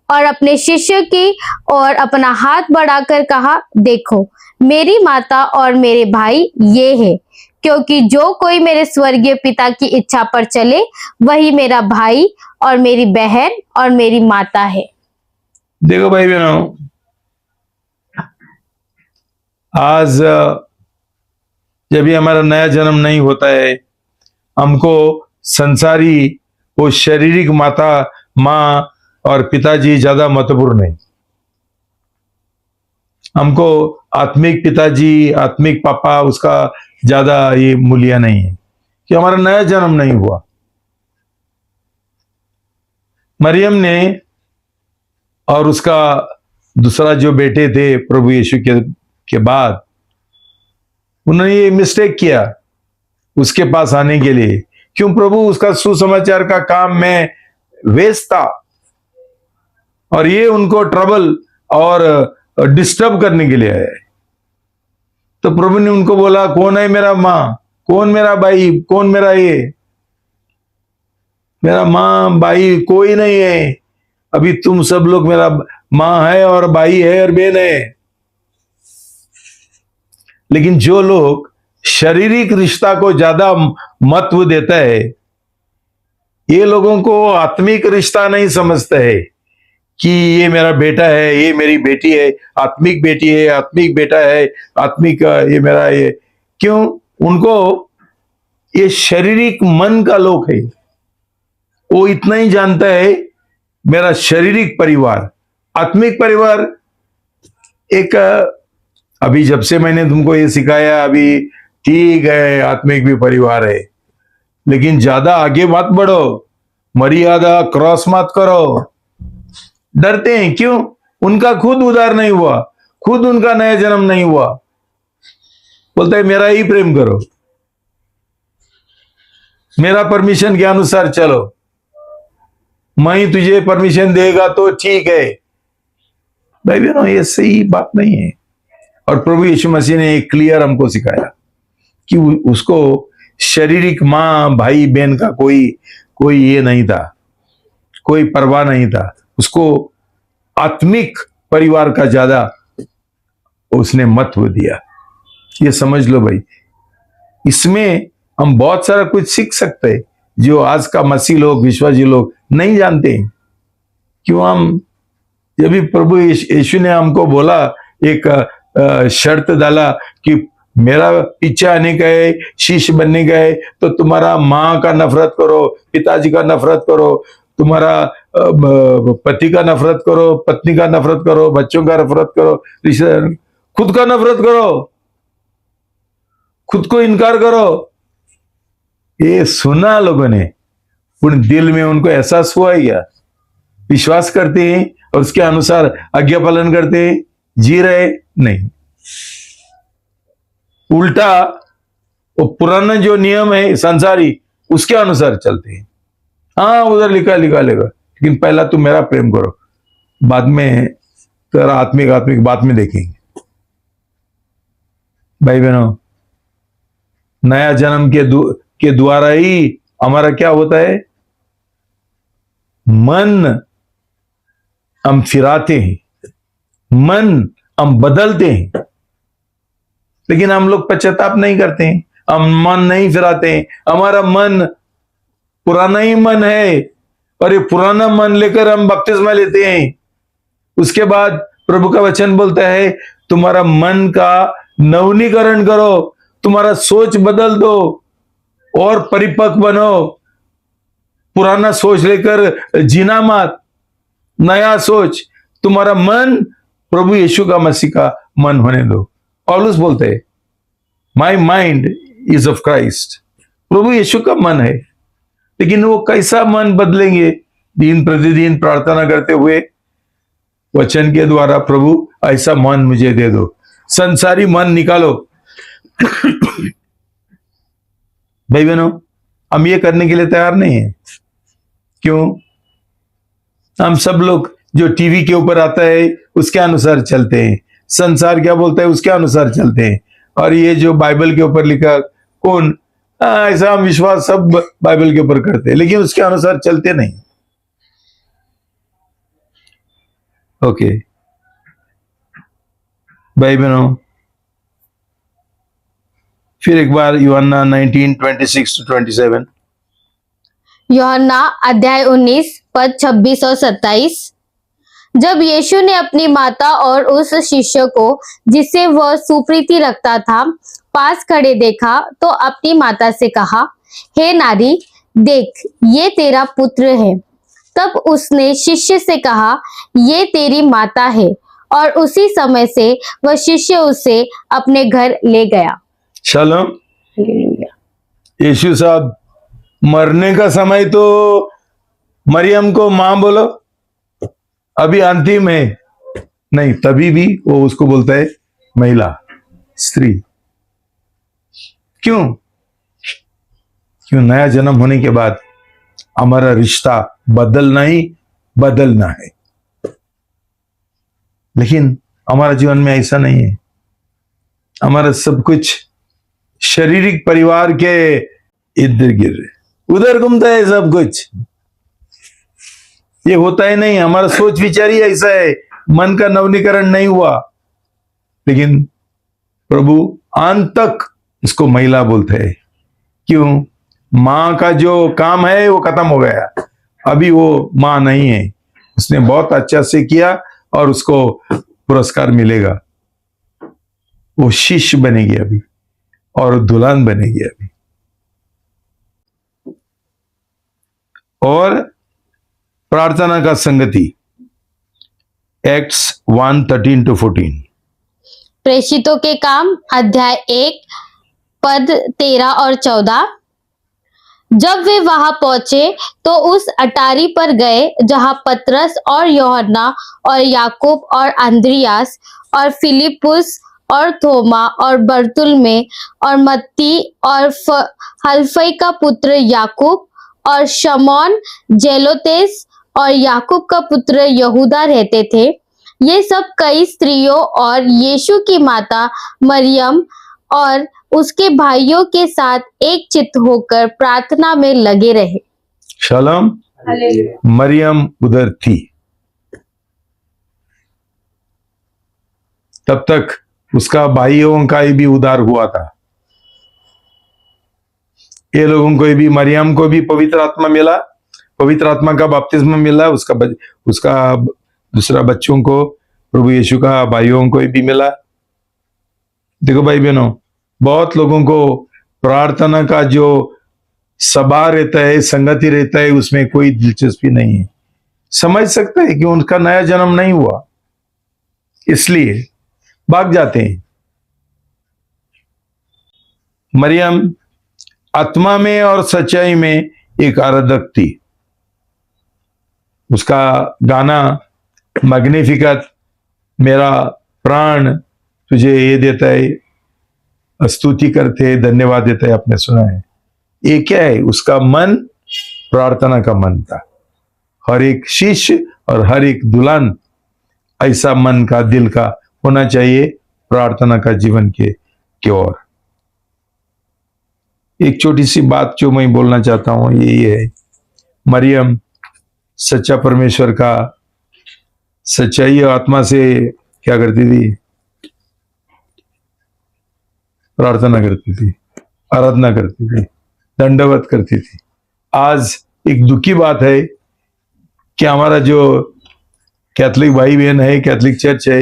और अपने शिष्य की ओर अपना हाथ बढ़ाकर कहा, देखो, मेरी माता और मेरे भाई ये है। क्योंकि जो कोई मेरे स्वर्गीय पिता की इच्छा पर चले, वही मेरा भाई और मेरी बहन और मेरी माता है। देखो भाई बहनों, आज जब भी हमारा नया जन्म नहीं होता है, हमको संसारी वो शारीरिक माँ और पिताजी ज्यादा महत्वपूर्ण नहीं। हमको आत्मिक पिताजी, आत्मिक पापा, उसका ज्यादा ये मूल्य नहीं है कि हमारा नया जन्म नहीं हुआ। मरियम ने और उसका दूसरा जो बेटे थे प्रभु यीशु के बाद, उन्होंने ये मिस्टेक किया उसके पास आने के लिए। क्यों? प्रभु उसका सुसमाचार का काम में व्यस्त था और ये उनको ट्रबल और डिस्टर्ब करने के लिए आया है। तो प्रभु ने उनको बोला, कौन है मेरा माँ, कौन मेरा भाई, कौन मेरा ये? मेरा माँ भाई कोई नहीं है। अभी तुम सब लोग मेरा माँ है और भाई है और बहन है। लेकिन जो लोग शारीरिक रिश्ता को ज्यादा महत्व देता है, ये लोगों को आत्मिक रिश्ता नहीं समझता है कि ये मेरा बेटा है, ये मेरी बेटी है, आत्मिक बेटी है, आत्मिक बेटा है, आत्मिक ये मेरा ये। क्यों? उनको ये शारीरिक मन का लोग है। वो इतना ही जानता है, मेरा शारीरिक परिवार, आत्मिक परिवार एक। अभी जब से मैंने तुमको ये सिखाया, अभी ठीक है, आत्मिक भी परिवार है, लेकिन ज्यादा आगे मत बढ़ो, मर्यादा क्रॉस मत करो। डरते हैं। क्यों? उनका खुद उद्धार नहीं हुआ, खुद उनका नया जन्म नहीं हुआ। बोलता है मेरा ही प्रेम करो, मेरा परमिशन के अनुसार चलो, मैं ही तुझे परमिशन देगा तो ठीक है। भाई बहनों, ये सही बात नहीं है। और प्रभु यीशु मसीह ने एक क्लियर हमको सिखाया कि उसको शारीरिक माँ भाई बहन का कोई ये नहीं था, कोई परवाह नहीं था। उसको आत्मिक परिवार का ज्यादा उसने महत्व दिया। ये समझ लो भाई, इसमें हम बहुत सारा कुछ सीख सकते हैं जो आज का मसीह लोग, विश्वासी लोग नहीं जानते हैं। क्यों? हम जब भी प्रभु यीशु ने हमको बोला, एक शर्त डाला कि मेरा पीछे आने का है, शिष्य बनने का है, तो तुम्हारा माँ का नफरत करो, पिताजी का नफरत करो, तुम्हारा पति का नफरत करो, पत्नी का नफरत करो, बच्चों का नफरत करो, खुद का नफरत करो, खुद को इनकार करो। ये सुना लोगों ने, उन दिल में उनको एहसास हुआ है क्या? विश्वास करते हैं और उसके अनुसार आज्ञा पालन करते हैं, जी रहे? नहीं, उल्टा वो पुराना जो नियम है संसारी उसके अनुसार चलते हैं। हाँ, उधर लिखा लेगा, लेकिन पहला तुम मेरा प्रेम करो, बाद में तेरा आत्मिक बाद में देखेंगे। भाई बहनों, नया जन्म के द्वारा ही हमारा क्या होता है? मन हम फिराते हैं, मन हम बदलते हैं, लेकिन हम लोग पश्चाताप नहीं करते हैं, हम मन नहीं फिराते हैं। हमारा मन पुराना ही मन है और ये पुराना मन लेकर हम बपतिस्मा लेते हैं। उसके बाद प्रभु का वचन बोलता है तुम्हारा मन का नवीनीकरण करो, तुम्हारा सोच बदल दो और परिपक्व बनो। पुराना सोच लेकर जीना मत, नया सोच, तुम्हारा मन प्रभु यीशु का मसीह का मन होने दो। पौलुस बोलते हैं my mind is of Christ, प्रभु यीशु का मन है। लेकिन वो कैसा मन बदलेंगे? दिन प्रतिदिन प्रार्थना करते हुए वचन के द्वारा, प्रभु ऐसा मन मुझे दे दो, संसारी मन निकालो। भाई बहनों, हम ये करने के लिए तैयार नहीं है। क्यों? हम सब लोग जो टीवी के ऊपर आता है उसके अनुसार चलते हैं, संसार क्या बोलता है उसके अनुसार चलते हैं। और ये जो बाइबल के ऊपर लिखा, कौन ऐसा हम विश्वास सब बाइबल के ऊपर करते हैं, लेकिन उसके अनुसार चलते नहीं। ओके भाई बहनों, फिर एक बार यूहन्ना 19:26-27। यूहन्ना अध्याय 19 पद 26 और 27। जब यीशु ने अपनी माता और उस शिष्य को जिसे वह सुप्रीति रखता था पास खड़े देखा तो अपनी माता से कहा, हे नारी, देख ये तेरा पुत्र है। तब उसने शिष्य से कहा, ये तेरी माता है। और उसी समय से वह शिष्य उसे अपने घर ले गया। शालोम। यीशु साहब मरने का समय तो मरियम को मां बोलो, अभी अंतिम है नहीं, तभी भी वो उसको बोलता है महिला, स्त्री। क्यों? नया जन्म होने के बाद हमारा रिश्ता बदलना है। लेकिन हमारा जीवन में ऐसा नहीं है। हमारा सब कुछ शारीरिक परिवार के इर्द गिर्द उधर घूमता है सब कुछ। ये होता ही नहीं, हमारा सोच विचार ही ऐसा है, मन का नवीनीकरण नहीं हुआ। लेकिन प्रभु अंत तक उसको महिला बोलते हैं। क्यों? मां का जो काम है वो खत्म हो गया, अभी वो मां नहीं है। उसने बहुत अच्छा से किया और उसको पुरस्कार मिलेगा। वो शिष्य बनेगी अभी और दुल्हन बनेगी अभी। और प्रार्थना का संगति, एक्ट्स 1:13-14। प्रेषितों के काम अध्याय 1 पद 13 और 14। जब वे वहां पहुंचे तो उस अटारी पर गए जहां पतरस और यूहन्ना और याकूब और अंद्रियास और फिलिपुस और थोमा और बरतुल्मै और मत्ती और हल्फई का पुत्र याकूब और शमौन जेलोतेस और याकूब का पुत्र यहूदा रहते थे। ये सब कई स्त्रियों और यीशु की माता मरियम और उसके भाइयों के साथ एक चित्त होकर प्रार्थना में लगे रहे। शालोम। मरियम उधर थी, तब तक उसका भाइयों का भी उद्धार हुआ था। ये लोगों को भी, मरियम को भी पवित्र आत्मा मिला, पवित्र आत्मा का बपतिस्मा मिला। उसका दूसरा बच्चों को, प्रभु यीशु का भाइयों को भी मिला। देखो भाई बहनों, बहुत लोगों को प्रार्थना का जो सभा रहता है, संगति रहता है, उसमें कोई दिलचस्पी नहीं है। समझ सकता है कि उनका नया जन्म नहीं हुआ, इसलिए भाग जाते हैं। मरियम आत्मा में और सच्चाई में एक आराधक थी, उसका गाना मैग्निफिकत, मेरा प्राण तुझे ये देता है, स्तुति करते, धन्यवाद देता है, आपने सुना है। ये क्या है? उसका मन प्रार्थना का मन था। हर एक शिष्य और हर एक दुल्हन ऐसा मन का, दिल का होना चाहिए, प्रार्थना का जीवन के ओर। एक छोटी सी बात जो मैं बोलना चाहता हूं ये है, मरियम सच्चा परमेश्वर का सच्चाई आत्मा से क्या करती थी? प्रार्थना करती थी, आराधना करती थी, दंडवत करती थी। आज एक दुखी बात है कि हमारा जो कैथोलिक भाई बहन है, कैथोलिक चर्च है,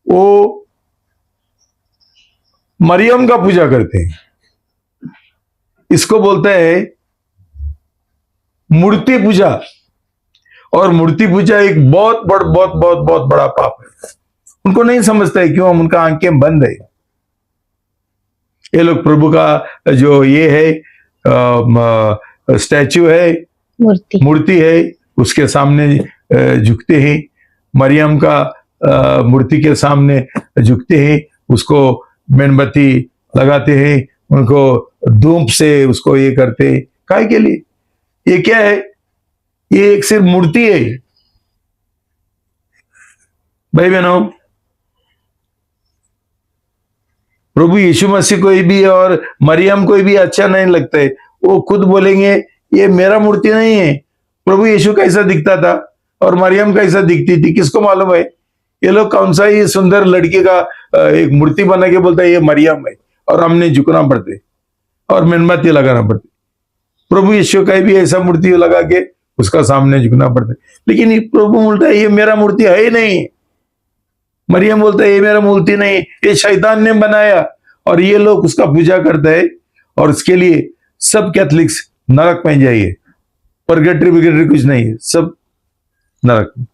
वो मरियम का पूजा करते हैं। इसको बोलते हैं मूर्ति पूजा, और मूर्ति पूजा एक बहुत बहुत बड़ा पाप है। उनको नहीं समझता है, क्यों? उनका आंखें बंद है। ये लोग प्रभु का जो ये है स्टैचू है, मूर्ति है, उसके सामने झुकते हैं। मरियम का मूर्ति के सामने झुकते हैं, उसको मेणबत्ती लगाते हैं, उनको धूप से उसको ये करते हैं। काहे के लिए? ये क्या है? ये एक सिर्फ मूर्ति है। भाई बहनों, प्रभु यीशु मसीह कोई भी और मरियम कोई भी अच्छा नहीं लगता है। वो खुद बोलेंगे ये मेरा मूर्ति नहीं है। प्रभु यीशु कैसा दिखता था और मरियम कैसा दिखती थी, किसको मालूम है? ये लोग कौन सा ही सुंदर लड़की का एक मूर्ति बना के बोलता है ये मरियम है, और हमने झुकना पड़ते और मेणबत्ती लगाना पड़ती। प्रभु यीशु का भी ऐसा मूर्ति लगा के उसका सामने झुकना पड़ता है। लेकिन प्रभु बोलता है ये मेरा मूर्ति है ही नहीं। मरियम बोलता है ये मेरा मूर्ति नहीं, ये शैतान ने बनाया, और ये लोग उसका पूजा करते हैं। और उसके लिए सब कैथोलिक्स नरक में जाइए, परगेटरी बिगेटरी कुछ नहीं है, सब नरक में।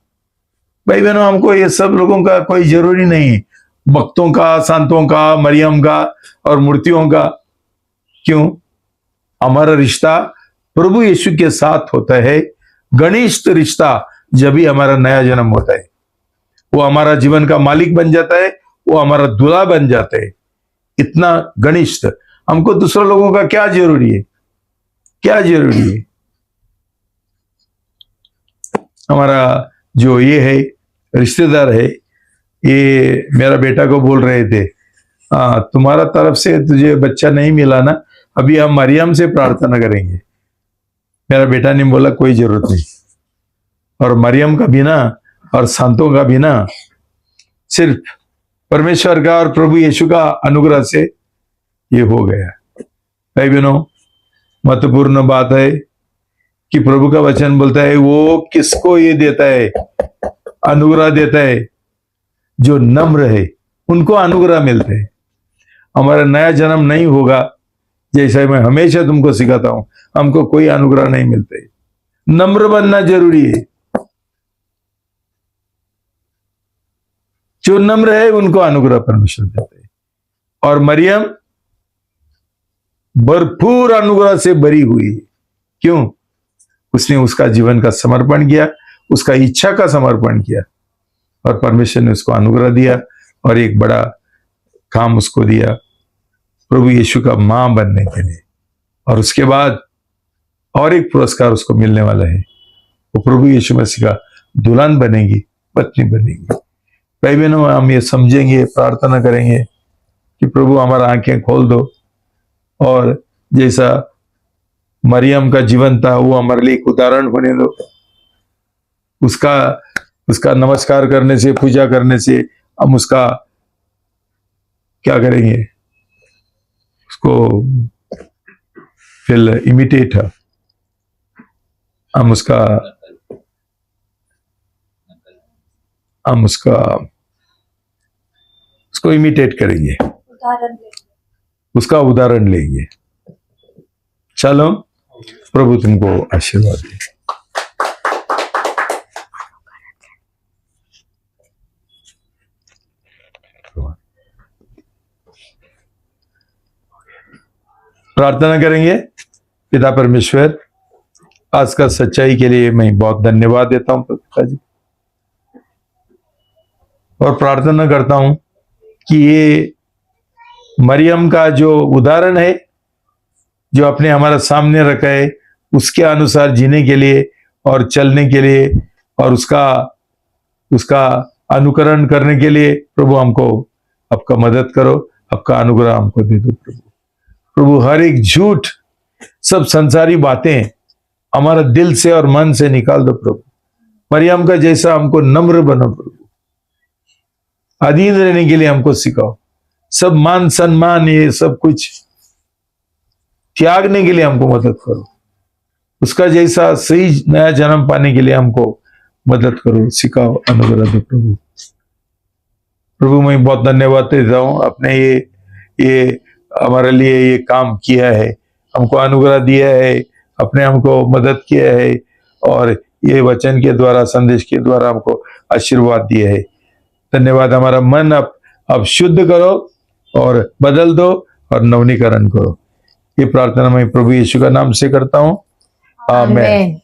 भाई बहनों, हमको ये सब लोगों का कोई जरूरी नहीं है, भक्तों का, संतों का, मरियम का और मूर्तियों का। क्यों? हमारा रिश्ता प्रभु यीशु के साथ होता है, घनिष्ठ रिश्ता। जब भी हमारा नया जन्म होता है, वो हमारा जीवन का मालिक बन जाता है, वो हमारा दूल्हा बन जाता है। इतना घनिष्ठ। हमको दूसरे लोगों का क्या जरूरी है? क्या जरूरी है? हमारा जो ये है रिश्तेदार है, ये मेरा बेटा को बोल रहे थे, तुम्हारा तरफ से तुझे बच्चा नहीं मिला ना, अभी हम मरियम से प्रार्थना करेंगे। मेरा बेटा ने बोला कोई जरूरत नहीं। और मरियम का भी ना, और संतों का भी ना, सिर्फ परमेश्वर का और प्रभु यीशु का अनुग्रह से ये हो गया। भाई बहनों, महत्वपूर्ण बात है कि प्रभु का वचन बोलता है वो किसको ये देता है? अनुग्रह देता है। जो नम्र है उनको अनुग्रह मिलते हैं। हमारा नया जन्म नहीं होगा, जैसा मैं हमेशा तुमको सिखाता हूं, हमको कोई अनुग्रह नहीं मिलते। नम्र बनना जरूरी है। जो नम्र है उनको अनुग्रह परमेश्वर देते हैं। और मरियम भरपूर अनुग्रह से भरी हुई है। क्यों? उसने उसका जीवन का समर्पण किया, उसका इच्छा का समर्पण किया, और परमेश्वर ने उसको अनुग्रह दिया और एक बड़ा काम उसको दिया, प्रभु यीशु का मां बनने के लिए। और उसके बाद और एक पुरस्कार उसको मिलने वाला है, वो प्रभु यीशु मसीह का दुल्हन बनेगी, पत्नी बनेगी। भाई बहनों, हम ये समझेंगे, प्रार्थना करेंगे कि प्रभु हमारा आंखें खोल दो, और जैसा मरियम का जीवन था वो हमारे लिए एक उदाहरण होने दो। उसका नमस्कार करने से, पूजा करने से हम उसका क्या करेंगे? उसको फिर इमिटेट है, हम उसको इमिटेट करेंगे, उसका उदाहरण लेंगे। चलो, प्रभु तुमको आशीर्वाद दे। प्रार्थना करेंगे। पिता परमेश्वर, आज का सच्चाई के लिए मैं बहुत धन्यवाद देता हूं पिताजी, और प्रार्थना करता हूं कि ये मरियम का जो उदाहरण है, जो आपने हमारा सामने रखा है, उसके अनुसार जीने के लिए और चलने के लिए और उसका अनुकरण करने के लिए प्रभु हमको आपका मदद करो, आपका अनुग्रह हमको दे दो प्रभु। हर एक झूठ, सब संसारी बातें हमारा दिल से और मन से निकाल दो प्रभु। मरियम का जैसा हमको नम्र बनो प्रभु, अधीन रहने के लिए हमको सिखाओ, सब मान सम्मान ये सब कुछ त्यागने के लिए हमको मदद करो, उसका जैसा सही नया जन्म पाने के लिए हमको मदद करो, सिखाओ, अनुग्रह दो प्रभु। प्रभु मैं बहुत धन्यवाद देता हूँ, आपने ये हमारे लिए ये काम किया है, हमको अनुग्रह दिया है, अपने हमको मदद किया है, और ये वचन के द्वारा, संदेश के द्वारा हमको आशीर्वाद दिया है। धन्यवाद। हमारा मन अब शुद्ध करो और बदल दो और नवनीकरण करो। ये प्रार्थना मैं प्रभु यीशु का नाम से करता हूँ, आमेन।